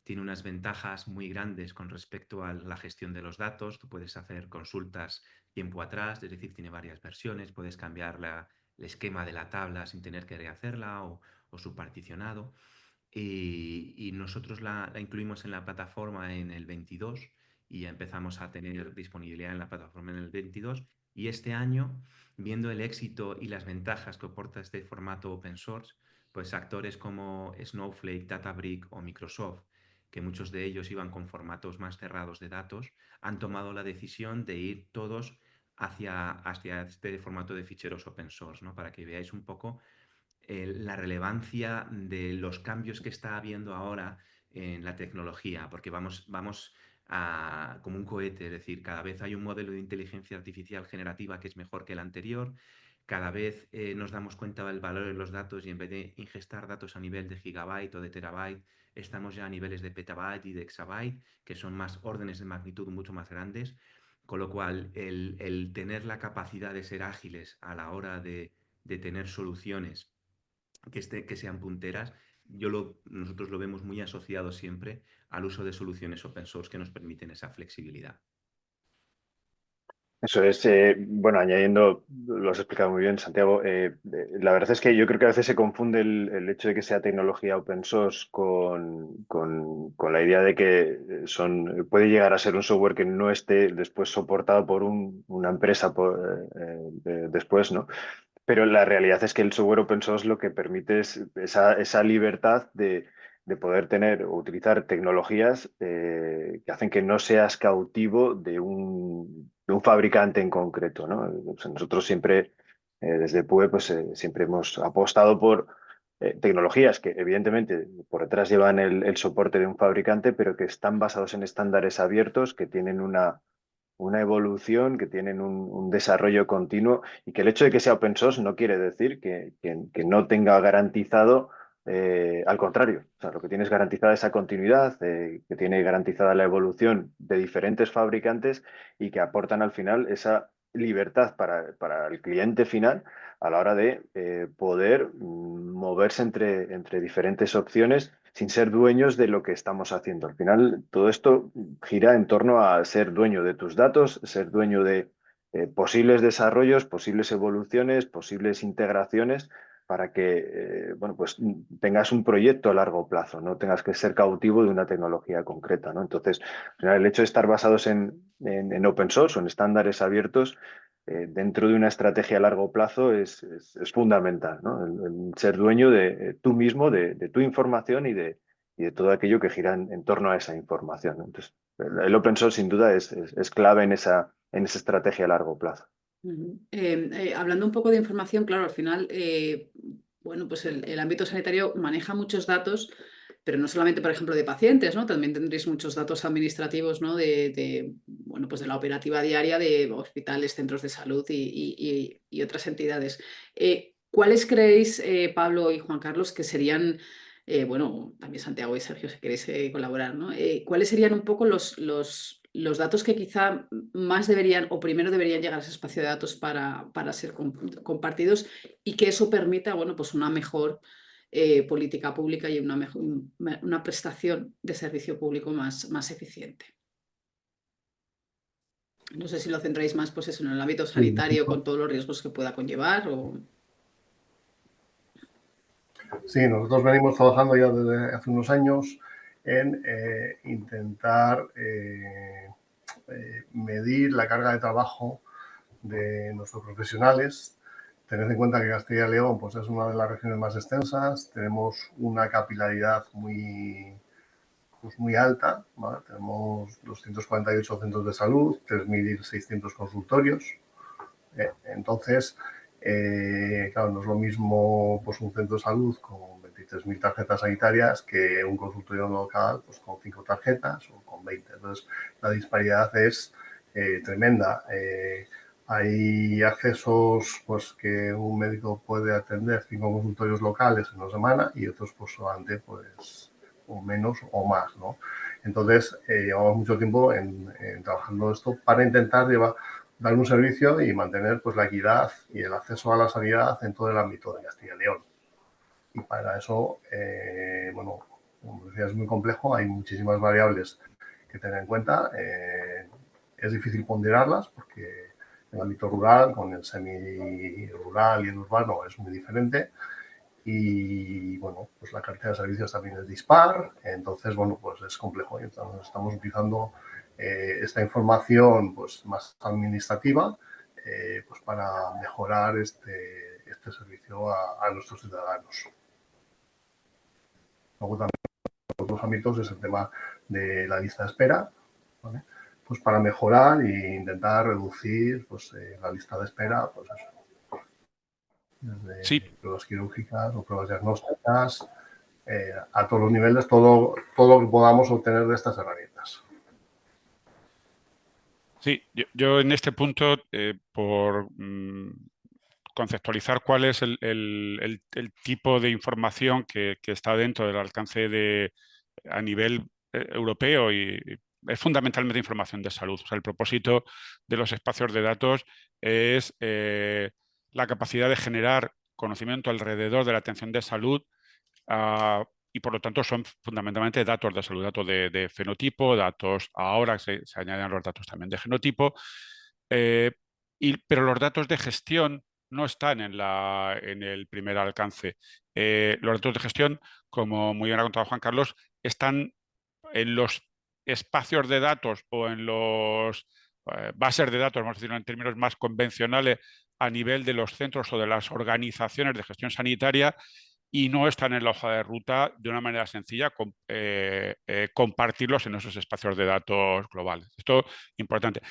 Tiene unas ventajas muy grandes con respecto a la gestión de los datos. Tú puedes hacer consultas tiempo atrás, es decir, tiene varias versiones, puedes cambiar el esquema de la tabla sin tener que rehacerla o su particionado. Y nosotros la incluimos en la plataforma en el 22 y ya empezamos a tener disponibilidad en la plataforma en el 22. Y este año, viendo el éxito y las ventajas que aporta este formato open source, pues actores como Snowflake, Databricks o Microsoft, que muchos de ellos iban con formatos más cerrados de datos, han tomado la decisión de ir todos hacia este formato de ficheros open source, ¿no? Para que veáis un poco la relevancia de los cambios que está habiendo ahora en la tecnología, porque vamos como un cohete, es decir, cada vez hay un modelo de inteligencia artificial generativa que es mejor que el anterior, cada vez nos damos cuenta del valor de los datos y en vez de ingestar datos a nivel de gigabyte o de terabyte, estamos ya a niveles de petabyte y de exabyte, que son más órdenes de magnitud mucho más grandes, con lo cual el tener la capacidad de ser ágiles a la hora de tener soluciones que sean punteras, nosotros lo vemos muy asociado siempre al uso de soluciones open source que nos permiten esa flexibilidad. Eso es, bueno, añadiendo, lo has explicado muy bien, Santiago. La verdad es que yo creo que a veces se confunde el hecho de que sea tecnología open source con la idea de que puede llegar a ser un software que no esté después soportado por una empresa después, ¿no? Pero la realidad es que el software open source lo que permite es esa libertad de poder tener o utilizar tecnologías que hacen que no seas cautivo de un fabricante en concreto, ¿no? O sea, nosotros siempre, desde PUE, pues siempre hemos apostado por tecnologías que evidentemente por detrás llevan el soporte de un fabricante, pero que están basados en estándares abiertos, que tienen una evolución, que tienen un desarrollo continuo y que el hecho de que sea open source no quiere decir que no tenga garantizado, al contrario, o sea, lo que tiene es garantizada esa continuidad, que tiene garantizada la evolución de diferentes fabricantes y que aportan al final esa libertad para el cliente final a la hora de poder moverse entre diferentes opciones sin ser dueños de lo que estamos haciendo. Al final, todo esto gira en torno a ser dueño de tus datos, ser dueño de posibles desarrollos, posibles evoluciones, posibles integraciones para que bueno, pues tengas un proyecto a largo plazo, no tengas que ser cautivo de una tecnología concreta, ¿no? Entonces, al final, el hecho de estar basados en open source o en estándares abiertos dentro de una estrategia a largo plazo es fundamental, ¿no? El ser dueño de tú mismo, de tu información y de todo aquello que gira en torno a esa información, ¿no? Entonces, el open source sin duda es clave en esa estrategia a largo plazo. Hablando un poco de información, claro, al final, bueno, pues el ámbito sanitario maneja muchos datos, pero no solamente, por ejemplo, de pacientes, ¿no? También tendréis muchos datos administrativos, ¿no? Bueno, pues de la operativa diaria de hospitales, centros de salud y otras entidades. ¿Cuáles creéis, Pablo y Juan Carlos, que serían, bueno, también Santiago y Sergio, si queréis colaborar, ¿no? ¿Cuáles serían un poco los datos que quizá más deberían o primero deberían llegar a ese espacio de datos para ser compartidos y que eso permita, bueno, pues una mejor política pública y una prestación de servicio público más eficiente? No sé si lo centráis más pues eso, en el ámbito sanitario con todos los riesgos que pueda conllevar o... Sí, nosotros venimos trabajando ya desde hace unos años en intentar medir la carga de trabajo de nuestros profesionales. Tened en cuenta que Castilla y León pues, es una de las regiones más extensas, tenemos una capilaridad muy alta, ¿vale? Tenemos 248 centros de salud, 3.600 consultorios. Entonces, claro, no es lo mismo pues, un centro de salud con 23.000 tarjetas sanitarias que un consultorio local pues, con 5 tarjetas o con 20. Entonces, la disparidad es tremenda. Hay accesos pues, que un médico puede atender 5 consultorios locales en una semana y otros pues, solamente pues, o menos o más, ¿no? Entonces, llevamos mucho tiempo trabajando esto para intentar dar un servicio y mantener pues, la equidad y el acceso a la sanidad en todo el ámbito de Castilla y León. Y para eso, bueno, como decía, es muy complejo, hay muchísimas variables que tener en cuenta. Es difícil ponderarlas porque el ámbito rural con el semi-rural y el urbano es muy diferente. Y, bueno, pues la cartera de servicios también es dispar. Entonces, bueno, pues es complejo. Y entonces estamos utilizando esta información pues, más administrativa pues para mejorar este servicio a nuestros ciudadanos. Luego también otros ámbitos es el tema de la lista de espera, ¿vale? Pues para mejorar e intentar reducir pues, la lista de espera, pues eso, desde pruebas quirúrgicas o pruebas diagnósticas, a todos los niveles, todo lo que podamos obtener de estas herramientas. Sí, yo en este punto, por conceptualizar cuál es el tipo de información que está dentro del alcance a nivel europeo y es fundamentalmente información de salud. O sea, el propósito de los espacios de datos es la capacidad de generar conocimiento alrededor de la atención de salud y por lo tanto son fundamentalmente datos de salud, datos de fenotipo, datos, ahora se añaden los datos también de genotipo, eh, pero los datos de gestión no están en el primer alcance. Los datos de gestión, como muy bien ha contado Juan Carlos, están en los espacios de datos o en los bases de datos, vamos a decirlo en términos más convencionales, a nivel de los centros o de las organizaciones de gestión sanitaria y no están en la hoja de ruta de una manera sencilla compartirlos en esos espacios de datos globales. Esto es importante.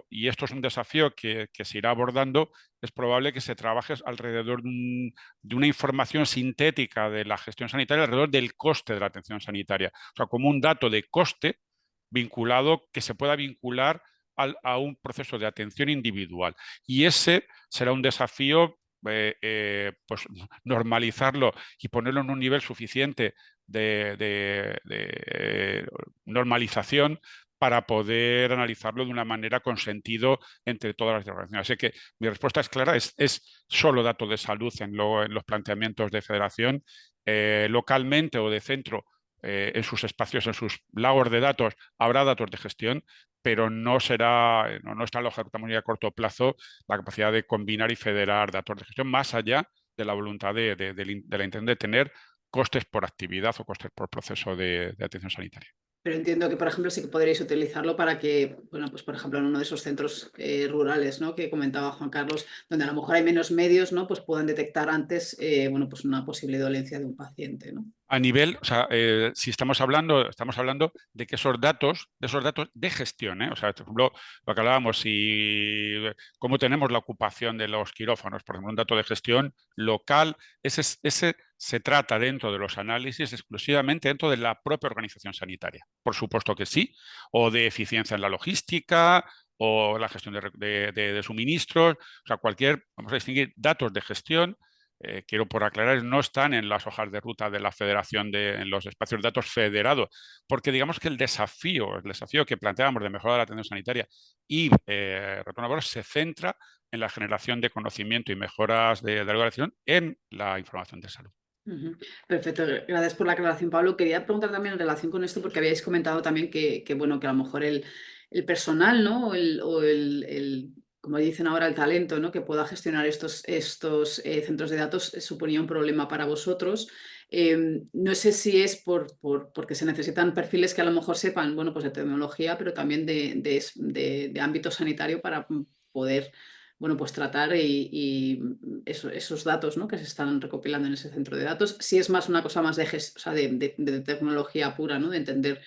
Y esto es un desafío que se irá abordando, es probable que se trabaje alrededor de una información sintética de la gestión sanitaria, alrededor del coste de la atención sanitaria. O sea, como un dato de coste vinculado, que se pueda vincular a un proceso de atención individual. Y ese será un desafío, pues normalizarlo y ponerlo en un nivel suficiente de normalización para poder analizarlo de una manera con sentido entre todas las organizaciones. Así que mi respuesta es clara, es solo datos de salud en los planteamientos de federación, localmente o de centro, en sus espacios, en sus lagos de datos, habrá datos de gestión, pero no está en la hoja de ruta muy a corto plazo la capacidad de combinar y federar datos de gestión más allá de la voluntad de la intención de tener costes por actividad o costes por proceso de atención sanitaria. Pero entiendo que, por ejemplo, sí que podréis utilizarlo para que, bueno, pues por ejemplo, en uno de esos centros rurales, ¿no?, que comentaba Juan Carlos, donde a lo mejor hay menos medios, ¿no?, pues puedan detectar antes, bueno, pues una posible dolencia de un paciente, ¿no? A nivel, o sea, si estamos hablando de que esos datos de gestión, o sea, por ejemplo, lo que hablábamos, cómo tenemos la ocupación de los quirófanos, por ejemplo, un dato de gestión local, ese se trata dentro de los análisis exclusivamente dentro de la propia organización sanitaria. Por supuesto que sí, o de eficiencia en la logística, o la gestión de suministros, o sea, vamos a distinguir datos de gestión. Quiero por aclarar, no están en las hojas de ruta de la federación, en los espacios de datos federados, porque digamos que el desafío que planteábamos de mejorar la atención sanitaria y retorno laboral se centra en la generación de conocimiento y mejoras de la organización en la información de salud. Perfecto, gracias por la aclaración, Pablo. Quería preguntar también en relación con esto, porque habíais comentado también bueno, que a lo mejor el personal, ¿no?, como dicen ahora, el talento, ¿no?, que pueda gestionar estos centros de datos suponía un problema para vosotros. No sé si es porque se necesitan perfiles que a lo mejor sepan, bueno, pues de tecnología, pero también de ámbito sanitario para poder, bueno, pues tratar esos datos, ¿no?, que se están recopilando en ese centro de datos. Si es más una cosa más o sea, de tecnología pura, ¿no?, de entender,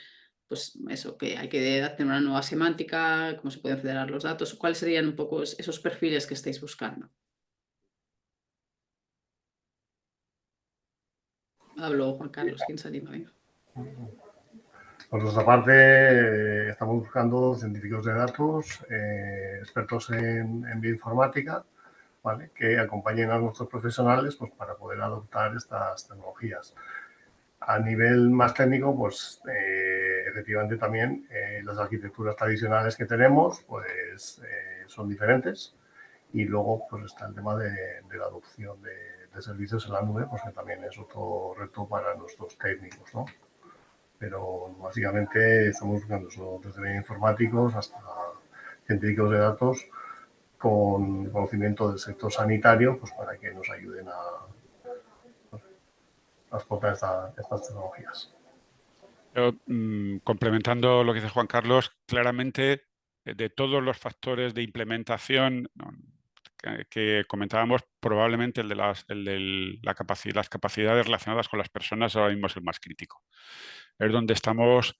pues eso, que hay que tener una nueva semántica, cómo se pueden federar los datos, cuáles serían un poco esos perfiles que estáis buscando. Hablo, Juan Carlos, ¿quién se anima? Venga. Por nuestra parte, estamos buscando científicos de datos, expertos en bioinformática, ¿vale?, que acompañen a nuestros profesionales, pues, para poder adoptar estas tecnologías. A nivel más técnico, pues efectivamente también las arquitecturas tradicionales que tenemos pues son diferentes, y luego pues está el tema de la adopción de servicios en la nube, pues que también es otro reto para nuestros técnicos, ¿no? Pero básicamente estamos buscando eso, desde informáticos hasta científicos de datos con conocimiento del sector sanitario, pues para que nos ayuden a explotar estas tecnologías. Pero, complementando lo que dice Juan Carlos, claramente de todos los factores de implementación que comentábamos, probablemente el de las capacidades relacionadas con las personas ahora mismo es el más crítico. Es donde estamos,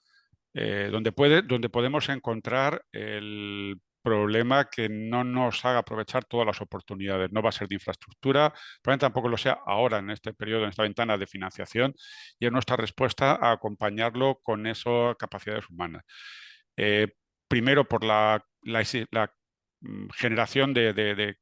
donde podemos encontrar el problema que no nos haga aprovechar todas las oportunidades. No va a ser de infraestructura, probablemente tampoco lo sea ahora en este periodo, en esta ventana de financiación, y es nuestra respuesta a acompañarlo con esas capacidades humanas. primero por la generación de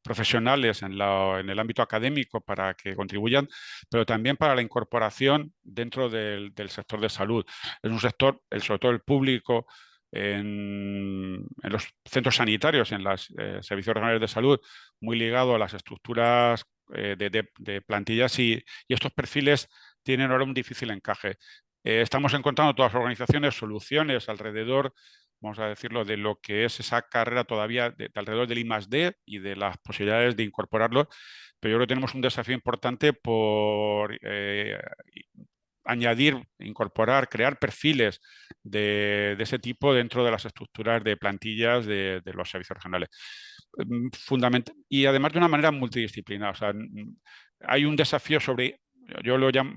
profesionales en el ámbito académico para que contribuyan, pero también para la incorporación dentro del sector de salud. Es un sector, sobre todo el público, en los centros sanitarios, en los servicios regionales de salud, muy ligado a las estructuras de plantillas y estos perfiles tienen ahora un difícil encaje. Estamos encontrando todas las organizaciones soluciones alrededor, vamos a decirlo, de lo que es esa carrera todavía alrededor del I+D y de las posibilidades de incorporarlo, pero yo creo que tenemos un desafío importante por añadir, incorporar, crear perfiles de ese tipo dentro de las estructuras de plantillas de los servicios regionales. Y además de una manera multidisciplinar. O sea, hay un desafío sobre, yo lo llamo,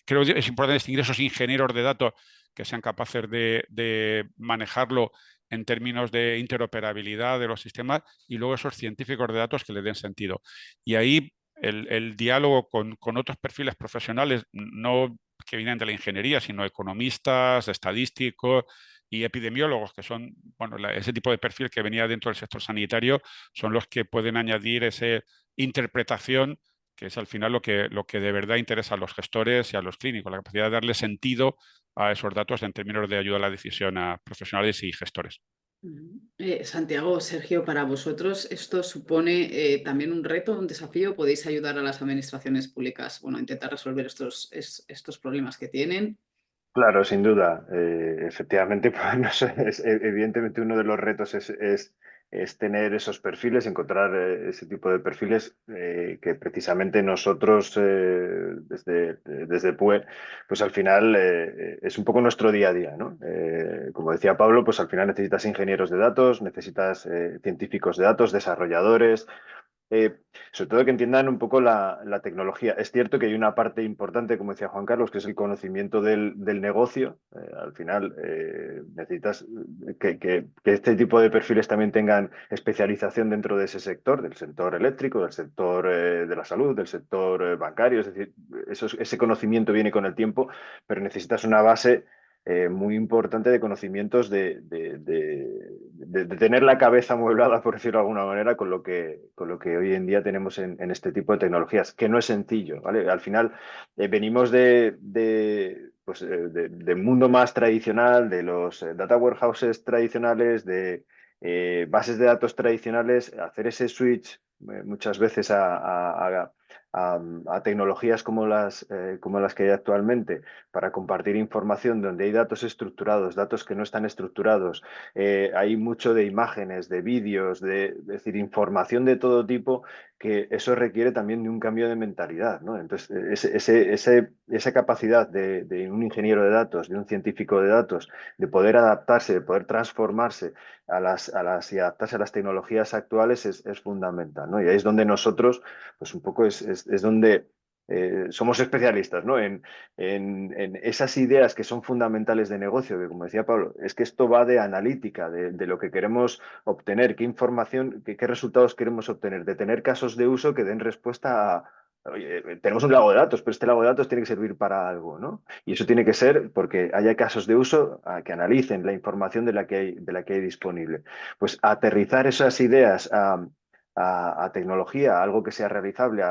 creo que es importante distinguir esos ingenieros de datos que sean capaces de manejarlo en términos de interoperabilidad de los sistemas y luego esos científicos de datos que le den sentido. Y ahí el diálogo con otros perfiles profesionales, no que vienen de la ingeniería, sino economistas, estadísticos y epidemiólogos, que son, bueno, ese tipo de perfil que venía dentro del sector sanitario, son los que pueden añadir esa interpretación, que es al final lo que de verdad interesa a los gestores y a los clínicos, la capacidad de darle sentido a esos datos en términos de ayuda a la decisión a profesionales y gestores. Santiago, Sergio, para vosotros esto supone también un reto, un desafío. ¿Podéis ayudar a las administraciones públicas, bueno, a intentar resolver estos problemas que tienen? Claro, sin duda. Efectivamente, pues, no sé, evidentemente uno de los retos es tener esos perfiles, encontrar ese tipo de perfiles que precisamente nosotros desde PUE, pues al final es un poco nuestro día a día, ¿no? Como decía Pablo, pues al final necesitas ingenieros de datos, necesitas científicos de datos, desarrolladores. Sobre todo que entiendan un poco la tecnología. Es cierto que hay una parte importante, como decía Juan Carlos, que es el conocimiento del negocio. Al final necesitas que este tipo de perfiles también tengan especialización dentro de ese sector, del sector eléctrico, del sector de la salud, del sector bancario. Es decir, ese conocimiento viene con el tiempo, pero necesitas una base muy importante de conocimientos de tener la cabeza amueblada, por decirlo de alguna manera, con lo que hoy en día tenemos en este tipo de tecnologías, que no es sencillo, ¿vale? Al final venimos pues, del mundo más tradicional, de los data warehouses tradicionales, de bases de datos tradicionales, hacer ese switch muchas veces a tecnologías como las que hay actualmente para compartir información donde hay datos estructurados, datos que no están estructurados, hay mucho de imágenes, de vídeos, es decir, información de todo tipo, que eso requiere también de un cambio de mentalidad, ¿no? Entonces, esa capacidad de un ingeniero de datos, de un científico de datos, de poder adaptarse, de poder transformarse y adaptarse a las tecnologías actuales es fundamental, ¿no? Y ahí es donde nosotros, pues un poco es donde somos especialistas, ¿no? En esas ideas que son fundamentales de negocio, que como decía Pablo, es que esto va de analítica, de lo que queremos obtener, qué información, qué resultados queremos obtener, de tener casos de uso que den respuesta a, oye, tenemos un lago de datos, pero este lago de datos tiene que servir para algo, ¿no? Y eso tiene que ser porque haya casos de uso que analicen la información de la que hay disponible. Pues aterrizar esas ideas a tecnología, algo que sea realizable,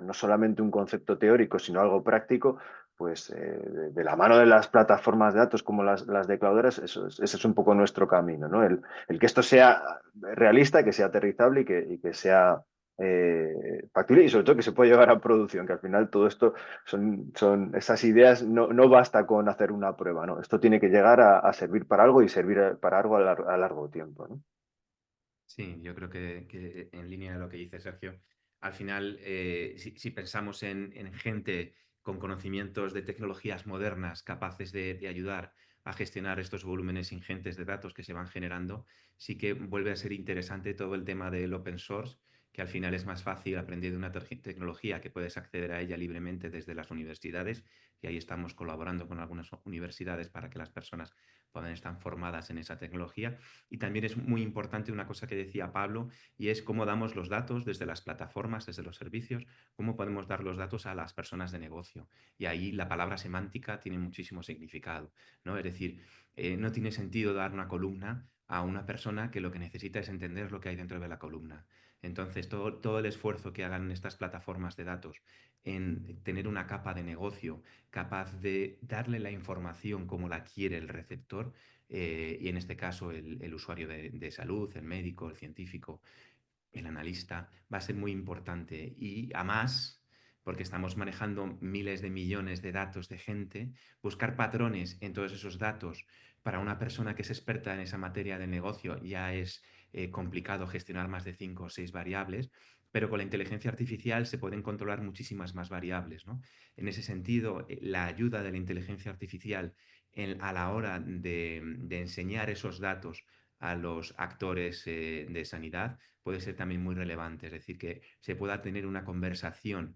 no solamente un concepto teórico, sino algo práctico, pues de la mano de las plataformas de datos como las de Clouderas, ese es un poco nuestro camino, ¿no? El que esto sea realista, que sea aterrizable y que sea factible y sobre todo que se pueda llevar a producción, que al final todo esto son esas ideas, no basta con hacer una prueba, ¿no? Esto tiene que llegar a servir para algo y servir para algo a largo tiempo, ¿no? Sí, yo creo que en línea de lo que dice Sergio, al final, si pensamos en gente con conocimientos de tecnologías modernas capaces de ayudar a gestionar estos volúmenes ingentes de datos que se van generando, sí que vuelve a ser interesante todo el tema del open source que al final es más fácil aprender de una tecnología que puedes acceder a ella libremente desde las universidades, y ahí estamos colaborando con algunas universidades para que las personas puedan estar formadas en esa tecnología. Y también es muy importante una cosa que decía Pablo, y es cómo damos los datos desde las plataformas, desde los servicios, cómo podemos dar los datos a las personas de negocio. Y ahí la palabra semántica tiene muchísimo significado, ¿no? Es decir, no tiene sentido dar una columna a una persona que lo que necesita es entender lo que hay dentro de la columna. Entonces, todo el esfuerzo que hagan estas plataformas de datos en tener una capa de negocio capaz de darle la información como la quiere el receptor, y en este caso el usuario de salud, el médico, el científico, el analista, va a ser muy importante. Y a más, porque estamos manejando miles de millones de datos de gente, buscar patrones en todos esos datos para una persona que es experta en esa materia de negocio ya es complicado gestionar más de 5 o 6 variables, pero con la inteligencia artificial se pueden controlar muchísimas más variables, ¿no? En ese sentido, la ayuda de la inteligencia artificial a la hora de enseñar esos datos a los actores de sanidad puede ser también muy relevante. Es decir, que se pueda tener una conversación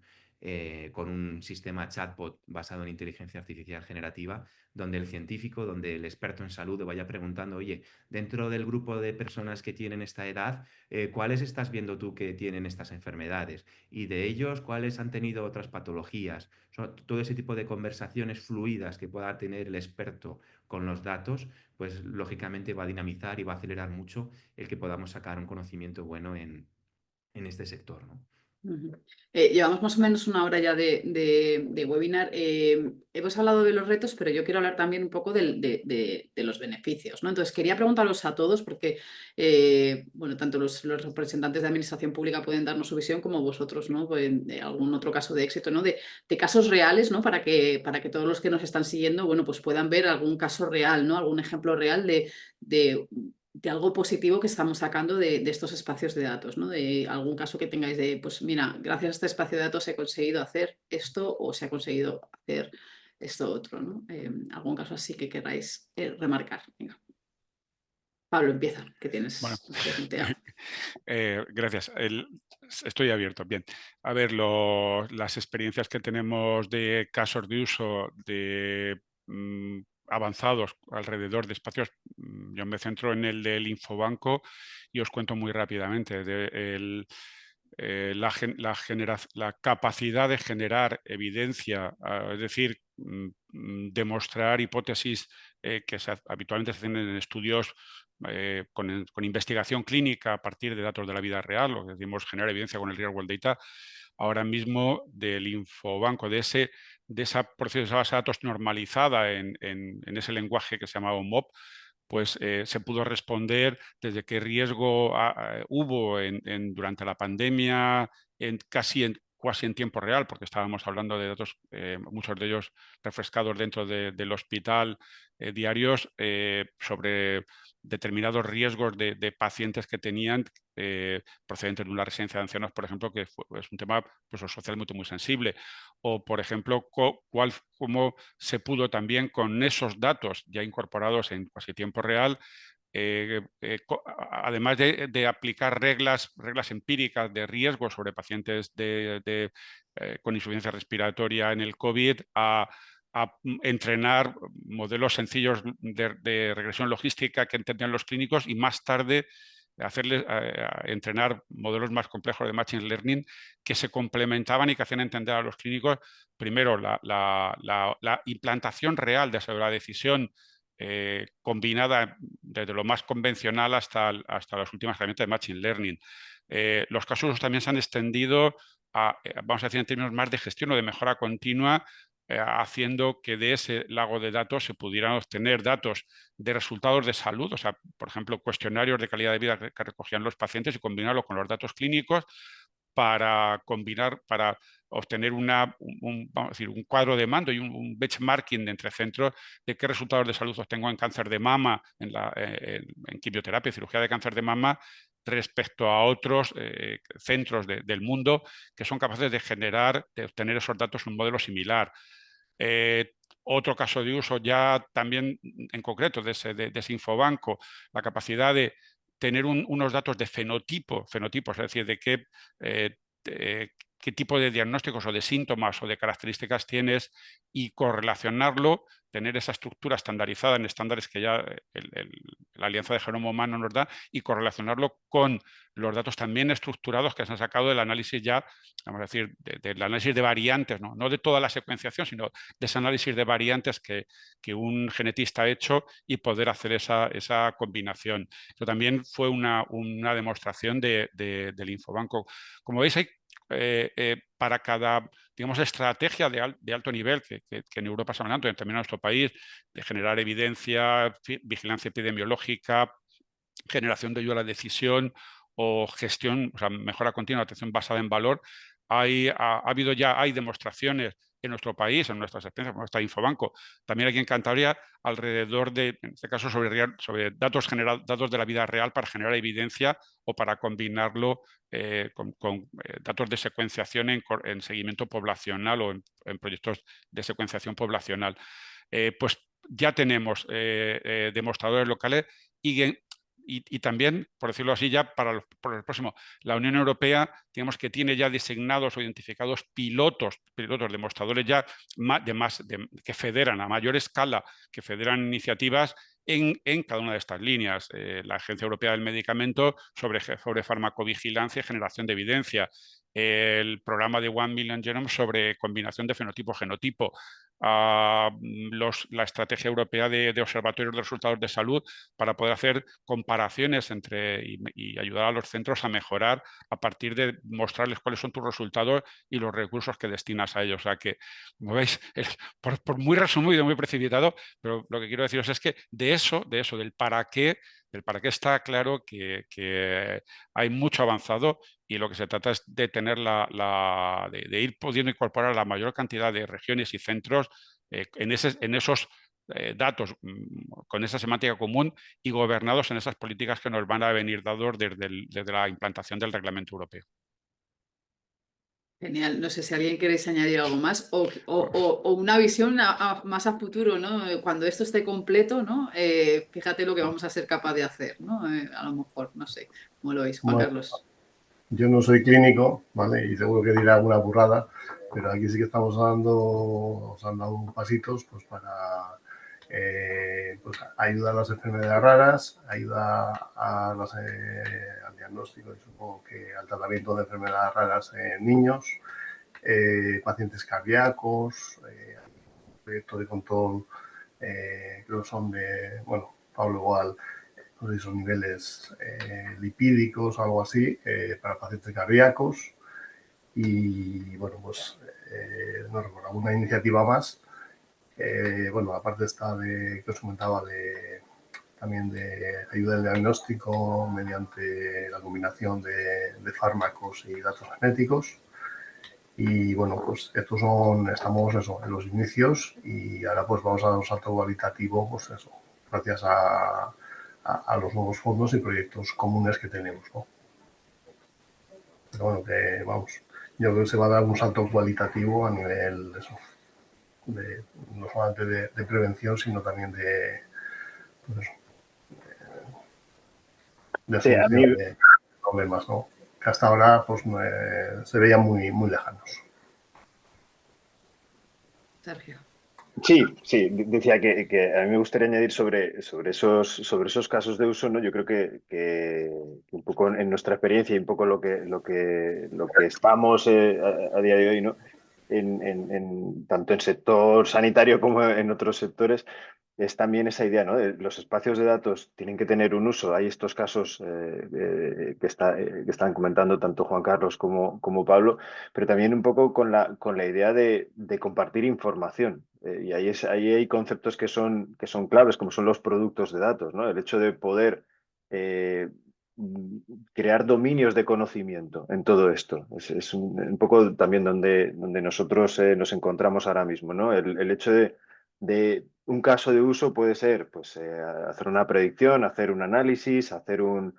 con un sistema chatbot basado en inteligencia artificial generativa, donde el científico, donde el experto en salud vaya preguntando, oye, dentro del grupo de personas que tienen esta edad, ¿cuáles estás viendo tú que tienen estas enfermedades? Y de ellos, ¿cuáles han tenido otras patologías? Todo ese tipo de conversaciones fluidas que pueda tener el experto con los datos, pues lógicamente va a dinamizar y va a acelerar mucho el que podamos sacar un conocimiento bueno en este sector, ¿no? Llevamos más o menos una hora ya de webinar. Hemos hablado de los retos, pero yo quiero hablar también un poco de los beneficios, ¿no? Entonces, quería preguntaros a todos, porque bueno, tanto los representantes de administración pública pueden darnos su visión como vosotros, ¿no? De algún otro caso de éxito, ¿no? De casos reales, ¿no? Para que todos los que nos están siguiendo, bueno, pues puedan ver algún caso real, ¿no? Algún ejemplo real de algo positivo que estamos sacando de estos espacios de datos, ¿no? De algún caso que tengáis de, pues mira, gracias a este espacio de datos he conseguido hacer esto o se ha conseguido hacer esto otro, ¿no? Algún caso así que queráis remarcar. Venga. Pablo, empieza, que tienes Bueno, desmuteado. gracias. Estoy abierto. Bien. A ver, las experiencias que tenemos de casos de uso de avanzados alrededor de espacios, yo me centro en el del Infobanco y os cuento muy rápidamente. La capacidad de generar evidencia, es decir, demostrar hipótesis que habitualmente se hacen en estudios con investigación clínica a partir de datos de la vida real, lo que decimos generar evidencia con el real world data, ahora mismo del Infobanco, de esa proceso de base de datos normalizada en ese lenguaje que se llamaba MOP, pues se pudo responder desde qué riesgo hubo durante la pandemia, casi en tiempo real, porque estábamos hablando de datos, muchos de ellos refrescados dentro del hospital diarios, sobre determinados riesgos de pacientes que tenían procedentes de una residencia de ancianos, por ejemplo, que es un tema pues, socialmente muy sensible. O, por ejemplo, cómo se pudo también con esos datos ya incorporados en casi tiempo real, además de aplicar reglas empíricas de riesgo sobre pacientes con insuficiencia respiratoria en el COVID, a entrenar modelos sencillos de regresión logística que entendían los clínicos y más tarde hacerles entrenar modelos más complejos de machine learning que se complementaban y que hacían entender a los clínicos primero la implantación real de la decisión combinada desde lo más convencional hasta las últimas herramientas de machine learning. Los casos también se han extendido vamos a decir en términos más de gestión o de mejora continua, haciendo que de ese lago de datos se pudieran obtener datos de resultados de salud, o sea, por ejemplo, cuestionarios de calidad de vida que recogían los pacientes y combinarlo con los datos clínicos para obtener vamos a decir, un cuadro de mando y un benchmarking entre centros de qué resultados de salud obtengo en cáncer de mama, en quimioterapia y cirugía de cáncer de mama, respecto a otros centros del mundo que son capaces de obtener esos datos en un modelo similar. Otro caso de uso ya también en concreto de ese Infobanco, la capacidad de tener unos datos de fenotipos, es decir, de qué tipo de diagnósticos o de síntomas o de características tienes y correlacionarlo, tener esa estructura estandarizada en estándares que ya la Alianza de Genoma Humano nos da y correlacionarlo con los datos también estructurados que se han sacado del análisis ya, vamos a decir, del análisis de variantes, no de toda la secuenciación, sino de ese análisis de variantes que un genetista ha hecho y poder hacer esa combinación. Eso también fue una demostración del Infobanco. Como veis, hay para cada, digamos, estrategia de alto nivel que en Europa se hablando, también en nuestro país, de generar evidencia, vigilancia epidemiológica, generación de ayuda a la decisión o gestión, o sea, mejora continua, atención basada en valor. Hay demostraciones en nuestro país, en nuestras experiencias, como está Infobanco, también aquí en Cantabria, alrededor de, en este caso, sobre datos de la vida real para generar evidencia o para combinarlo con datos de secuenciación en seguimiento poblacional o en proyectos de secuenciación poblacional. Pues ya tenemos demostradores locales y también, por decirlo así, ya por el próximo, la Unión Europea, digamos que tiene ya designados o identificados pilotos demostradores ya que federan a mayor escala, que federan iniciativas en cada una de estas líneas. La Agencia Europea del Medicamento sobre farmacovigilancia y generación de evidencia. El programa de 1 Million Genomes sobre combinación de fenotipo-genotipo. La estrategia europea de observatorios de resultados de salud para poder hacer comparaciones y ayudar a los centros a mejorar a partir de mostrarles cuáles son tus resultados y los recursos que destinas a ellos. O sea que, como veis, por muy resumido, muy precipitado, pero lo que quiero deciros es que del para qué está claro que hay mucho avanzado y lo que se trata es de tener de ir pudiendo incorporar la mayor cantidad de regiones y centros en esos datos con esa semántica común y gobernados en esas políticas que nos van a venir dados desde la implantación del Reglamento Europeo. Genial. No sé si alguien queréis añadir algo más o una visión más a futuro, ¿no? Cuando esto esté completo, ¿no? Fíjate lo que vamos a ser capaz de hacer, ¿no? A lo mejor, no sé, ¿cómo lo veis, Juan Bueno, Carlos? Yo no soy clínico, ¿vale? Y seguro que diré alguna burrada, pero aquí sí que estamos nos han dado pasitos pues para pues ayuda a las enfermedades raras, ayuda al diagnóstico y supongo que al tratamiento de enfermedades raras en niños, pacientes cardíacos, proyectos de control, creo que son de, bueno, Pablo igual, no sé si son niveles lipídicos o algo así, para pacientes cardíacos. Y bueno, pues no recuerdo, alguna iniciativa más. Bueno, aparte está que os comentaba también de ayuda al diagnóstico mediante la combinación de fármacos y datos genéticos. Y bueno, pues estamos en los inicios y ahora pues vamos a dar un salto cualitativo, pues eso, gracias a los nuevos fondos y proyectos comunes que tenemos, ¿no? Pero bueno, que vamos, yo creo que se va a dar un salto cualitativo a nivel de eso, no solamente de prevención, sino también de, pues eso, de Sí, a mí, solución de problemas, ¿no? Que hasta ahora pues se veían muy, muy lejanos. Sergio. sí, decía que a mí me gustaría añadir sobre esos casos de uso, ¿no? Yo creo que un poco en nuestra experiencia y un poco lo que estamos a día de hoy, ¿no? Tanto en sector sanitario como en otros sectores, es también esa idea, ¿no? Los espacios de datos tienen que tener un uso. Hay estos casos que están comentando tanto Juan Carlos como Pablo, pero también un poco con la idea de compartir información. Y ahí hay conceptos que son claves, como son los productos de datos, ¿no? El hecho de poder crear dominios de conocimiento en todo esto. Es un poco también donde nosotros nos encontramos ahora mismo, ¿no? El hecho de un caso de uso puede ser pues, hacer una predicción, hacer un análisis, hacer una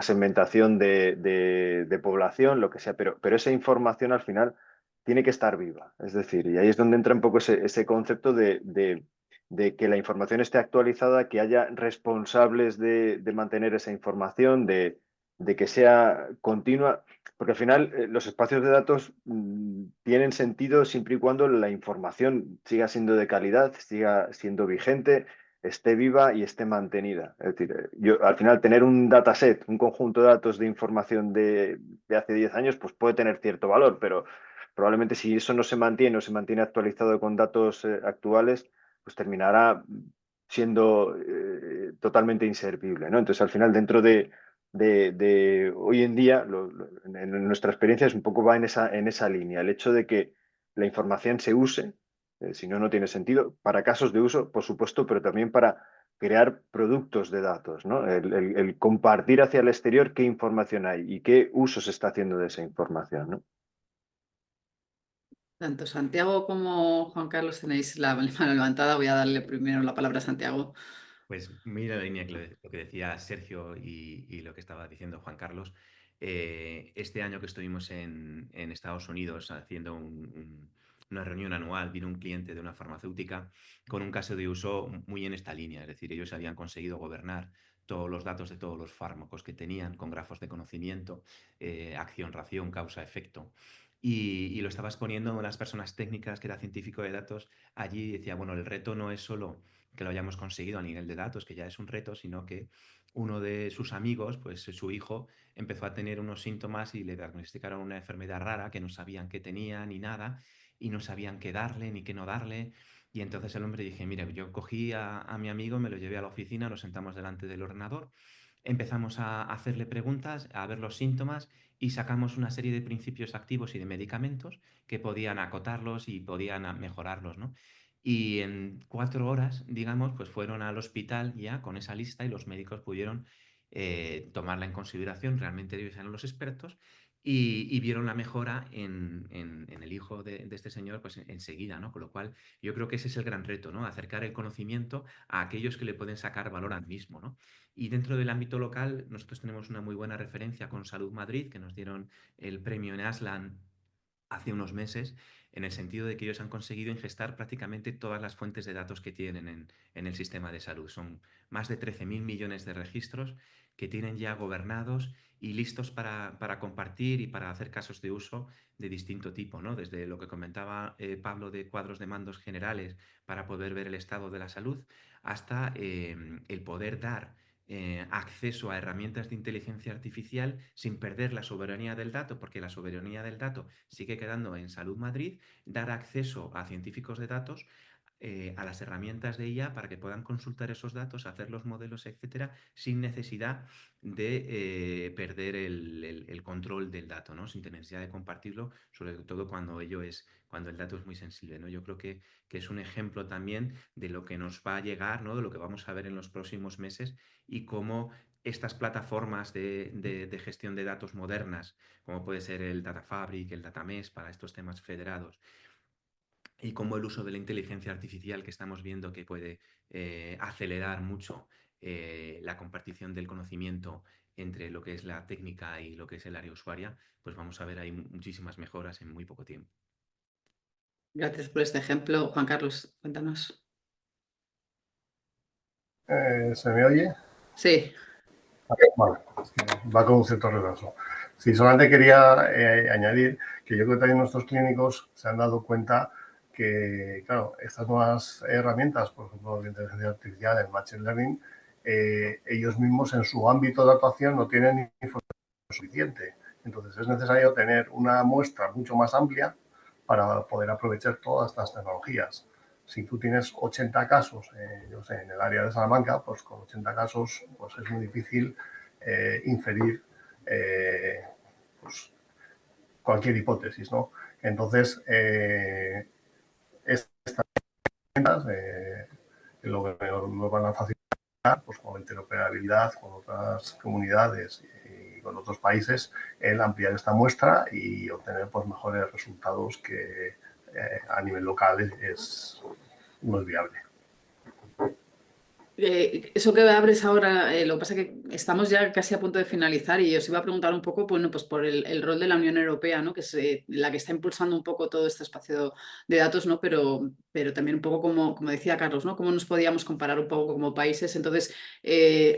segmentación de población, lo que sea, pero esa información al final tiene que estar viva. Es decir, y ahí es donde entra un poco ese concepto de de que la información esté actualizada, que haya responsables de mantener esa información, de que sea continua, porque al final los espacios de datos tienen sentido siempre y cuando la información siga siendo de calidad, siga siendo vigente, esté viva y esté mantenida. Es decir, yo al final tener un dataset, un conjunto de datos de información de hace 10 años, pues puede tener cierto valor, pero probablemente si eso no se mantiene o se mantiene actualizado con datos actuales, pues terminará siendo totalmente inservible, ¿no? Entonces, al final, dentro de hoy en día, en nuestra experiencia es un poco va en esa línea. El hecho de que la información se use, si no, no tiene sentido, para casos de uso, por supuesto, pero también para crear productos de datos, ¿no? El compartir hacia el exterior qué información hay y qué uso se está haciendo de esa información, ¿no? Tanto Santiago como Juan Carlos tenéis la mano levantada. Voy a darle primero la palabra a Santiago. Pues mira la línea que lo que decía Sergio y lo que estaba diciendo Juan Carlos. Este año que estuvimos en Estados Unidos haciendo una reunión anual, vino un cliente de una farmacéutica con un caso de uso muy en esta línea. Es decir, ellos habían conseguido gobernar todos los datos de todos los fármacos que tenían con grafos de conocimiento, acción, ración, causa, efecto. Y lo estaba exponiendo a unas personas técnicas que era científico de datos allí y decía, bueno, el reto no es solo que lo hayamos conseguido a nivel de datos, que ya es un reto, sino que uno de sus amigos, pues su hijo, empezó a tener unos síntomas y le diagnosticaron una enfermedad rara que no sabían qué tenía ni nada y no sabían qué darle ni qué no darle. Y entonces el hombre dije, mire, yo cogí a mi amigo, me lo llevé a la oficina, nos sentamos delante del ordenador, empezamos a hacerle preguntas, a ver los síntomas y sacamos una serie de principios activos y de medicamentos que podían acotarlos y podían mejorarlos, ¿no? Y en 4 horas, digamos, pues fueron al hospital ya con esa lista y los médicos pudieron tomarla en consideración. Realmente ellos eran los expertos y vieron la mejora en el hijo de este señor pues enseguida, ¿no? Con lo cual yo creo que ese es el gran reto, ¿no? Acercar el conocimiento a aquellos que le pueden sacar valor al mismo, ¿no? Y dentro del ámbito local, nosotros tenemos una muy buena referencia con Salud Madrid, que nos dieron el premio en Aslan hace unos meses, en el sentido de que ellos han conseguido ingestar prácticamente todas las fuentes de datos que tienen en el sistema de salud. Son más de 13.000 millones de registros que tienen ya gobernados y listos para compartir y para hacer casos de uso de distinto tipo, ¿no? Desde lo que comentaba Pablo de cuadros de mandos generales para poder ver el estado de la salud, hasta el poder dar acceso a herramientas de inteligencia artificial sin perder la soberanía del dato, porque la soberanía del dato sigue quedando en Salud Madrid, dar acceso a científicos de datos a las herramientas de IA para que puedan consultar esos datos, hacer los modelos, etcétera, sin necesidad de perder el control del dato, ¿no? Sin necesidad de compartirlo, sobre todo cuando el dato es muy sensible, ¿no? Yo creo que es un ejemplo también de lo que nos va a llegar, ¿no? De lo que vamos a ver en los próximos meses y cómo estas plataformas de gestión de datos modernas, como puede ser el Data Fabric, el Data Mesh para estos temas federados, y cómo el uso de la inteligencia artificial que estamos viendo que puede acelerar mucho la compartición del conocimiento entre lo que es la técnica y lo que es el área usuaria, pues vamos a ver ahí muchísimas mejoras en muy poco tiempo. Gracias por este ejemplo. Juan Carlos, cuéntanos. ¿Se me oye? Sí. Vale, va con un cierto retraso. Sí, solamente quería añadir que yo creo que también nuestros clínicos se han dado cuenta que, claro, estas nuevas herramientas, por ejemplo, la inteligencia artificial, el machine learning, ellos mismos en su ámbito de actuación no tienen información suficiente. Entonces es necesario tener una muestra mucho más amplia para poder aprovechar todas estas tecnologías. Si tú tienes 80 casos, yo sé, en el área de Salamanca, pues con 80 casos pues es muy difícil inferir pues, cualquier hipótesis, ¿no? Entonces, estas herramientas lo que nos van a facilitar, pues con la interoperabilidad con otras comunidades y con otros países, el ampliar esta muestra y obtener pues mejores resultados que a nivel local no es viable. Eso que abres ahora, lo que pasa es que estamos ya casi a punto de finalizar y os iba a preguntar un poco, bueno, pues por el rol de la Unión Europea, ¿no? Que es la que está impulsando un poco todo este espacio de datos, ¿no? Pero también un poco como decía Carlos, ¿no? Cómo nos podíamos comparar un poco como países. Entonces,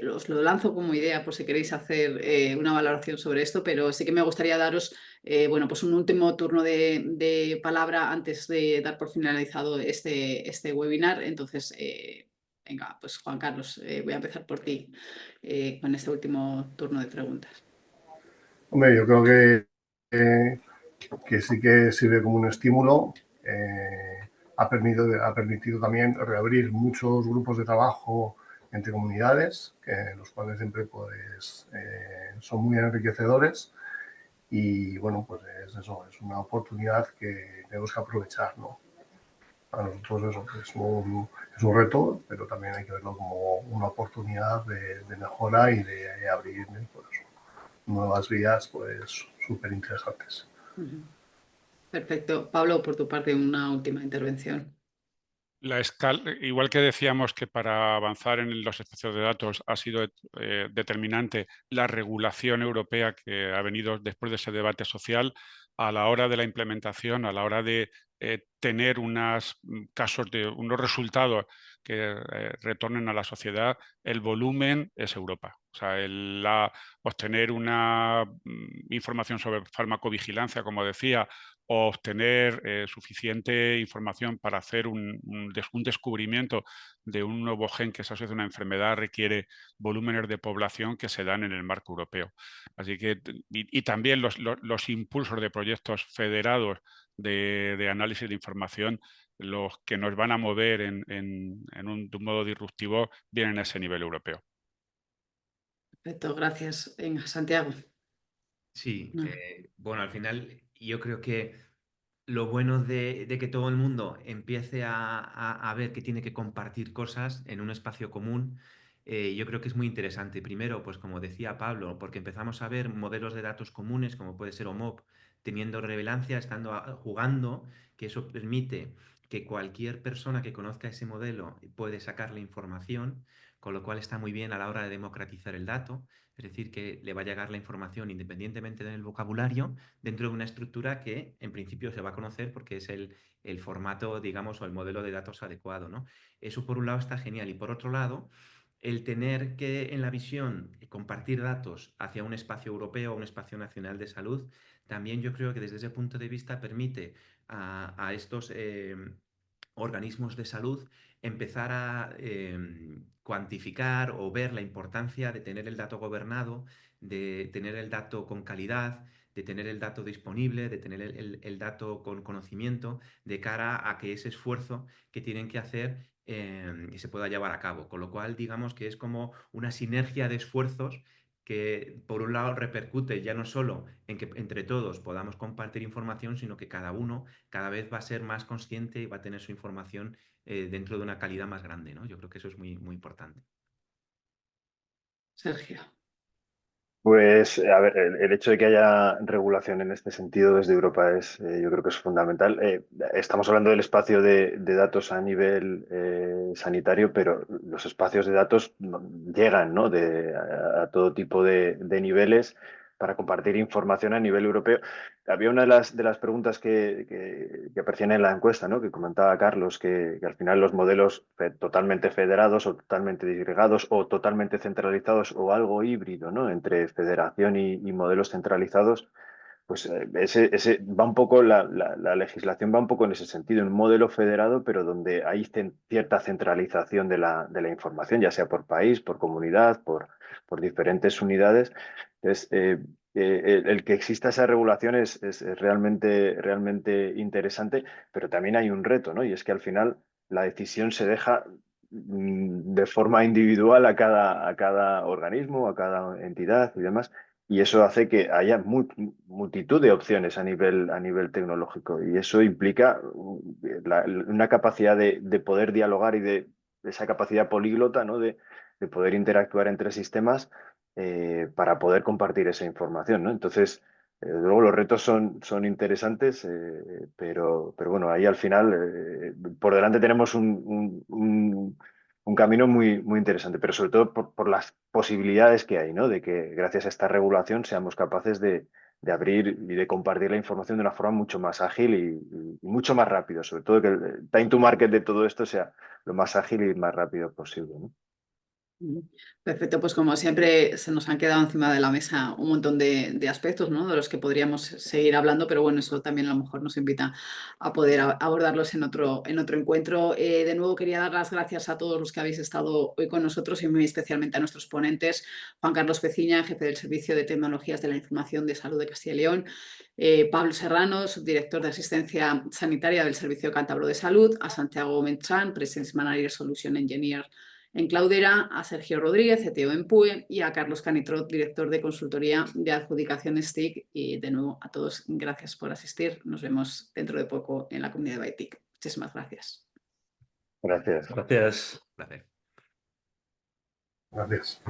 os lo lanzo como idea por si queréis hacer una valoración sobre esto, pero sí que me gustaría daros, bueno, pues un último turno de palabra antes de dar por finalizado este webinar. Entonces, venga, pues Juan Carlos, voy a empezar por ti con este último turno de preguntas. Hombre, yo creo que sí que sirve como un estímulo. Ha permitido también reabrir muchos grupos de trabajo entre comunidades, los cuales siempre pues, son muy enriquecedores. Y bueno, pues es eso, es una oportunidad que tenemos que aprovechar, ¿no? Para nosotros eso es un reto, pero también hay que verlo como una oportunidad de mejora y de abrir pues, nuevas vías pues súper interesantes. Perfecto. Pablo, por tu parte, una última intervención. Igual que decíamos que para avanzar en los espacios de datos ha sido determinante la regulación europea que ha venido después de ese debate social, a la hora de la implementación, a la hora de tener unos resultados que retornen a la sociedad, el volumen es Europa. O sea, obtener una información sobre farmacovigilancia, como decía, o obtener suficiente información para hacer un descubrimiento de un nuevo gen que se asocia a una enfermedad requiere volúmenes de población que se dan en el marco europeo. Así que, y también los impulsos de proyectos federados de análisis de información, los que nos van a mover de un modo disruptivo, vienen a ese nivel europeo. Perfecto, gracias. Venga, Santiago. Sí, No. bueno, al final yo creo que lo bueno de que todo el mundo empiece a ver que tiene que compartir cosas en un espacio común, yo creo que es muy interesante. Primero, pues como decía Pablo, porque empezamos a ver modelos de datos comunes, como puede ser OMOP, teniendo relevancia, jugando, que eso permite que cualquier persona que conozca ese modelo puede sacar la información, con lo cual está muy bien a la hora de democratizar el dato. Es decir, que le va a llegar la información independientemente del vocabulario dentro de una estructura que en principio se va a conocer porque es el formato, digamos, o el modelo de datos adecuado, ¿no? Eso por un lado está genial y por otro lado, el tener que en la visión compartir datos hacia un espacio europeo o un espacio nacional de salud, también yo creo que desde ese punto de vista permite a estos organismos de salud empezar a cuantificar o ver la importancia de tener el dato gobernado, de tener el dato con calidad, de tener el dato disponible, de tener el dato con conocimiento, de cara a que ese esfuerzo que tienen que hacer se pueda llevar a cabo. Con lo cual, digamos que es como una sinergia de esfuerzos que por un lado repercute ya no solo en que entre todos podamos compartir información, sino que cada uno cada vez va a ser más consciente y va a tener su información dentro de una calidad más grande, ¿no? Yo creo que eso es muy, muy importante. Sergio. Pues, a ver, el hecho de que haya regulación en este sentido desde Europa yo creo que es fundamental. Estamos hablando del espacio de datos a nivel sanitario, pero los espacios de datos llegan, ¿no? A todo tipo de niveles para compartir información a nivel europeo. Había una de las preguntas que aparecían en la encuesta, ¿no? Que comentaba Carlos, que al final los modelos totalmente federados o totalmente disgregados o totalmente centralizados o algo híbrido, ¿no? Entre federación y modelos centralizados, pues ese va un poco, la legislación va un poco en ese sentido, un modelo federado, pero donde hay cierta centralización de la información, ya sea por país, por comunidad, por diferentes unidades. Entonces, el que exista esa regulación es realmente interesante, pero también hay un reto, ¿no? Y es que al final la decisión se deja de forma individual a cada organismo, a cada entidad y demás. Y eso hace que haya multitud de opciones a nivel tecnológico. Y eso implica una capacidad de poder dialogar y de esa capacidad políglota, ¿no? De poder interactuar entre sistemas para poder compartir esa información, ¿no? Entonces, luego los retos son interesantes, pero bueno, ahí al final por delante tenemos un camino muy, muy interesante, pero sobre todo por las posibilidades que hay, ¿no? De que gracias a esta regulación seamos capaces de abrir y de compartir la información de una forma mucho más ágil y mucho más rápido, sobre todo que el time to market de todo esto sea lo más ágil y más rápido posible, ¿no? Perfecto, pues como siempre se nos han quedado encima de la mesa un montón de aspectos, ¿no? De los que podríamos seguir hablando, pero bueno, eso también a lo mejor nos invita a poder abordarlos en otro encuentro. De nuevo quería dar las gracias a todos los que habéis estado hoy con nosotros y muy especialmente a nuestros ponentes, Juan Carlos Peciña, jefe del Servicio de Tecnologías de la Información de Salud de Castilla y León, Pablo Serrano, subdirector de Asistencia Sanitaria del Servicio Cántabro de Salud, a Santiago Menchán, Presence Manager Solution Engineer en Cloudera, a Sergio Rodríguez, CTO en PUE, y a Carlos Canitrot, director de consultoría de adjudicaciones TIC. Y de nuevo a todos, gracias por asistir. Nos vemos dentro de poco en la comunidad de ByTIC. Muchísimas gracias. Gracias. Gracias. Placer. Gracias.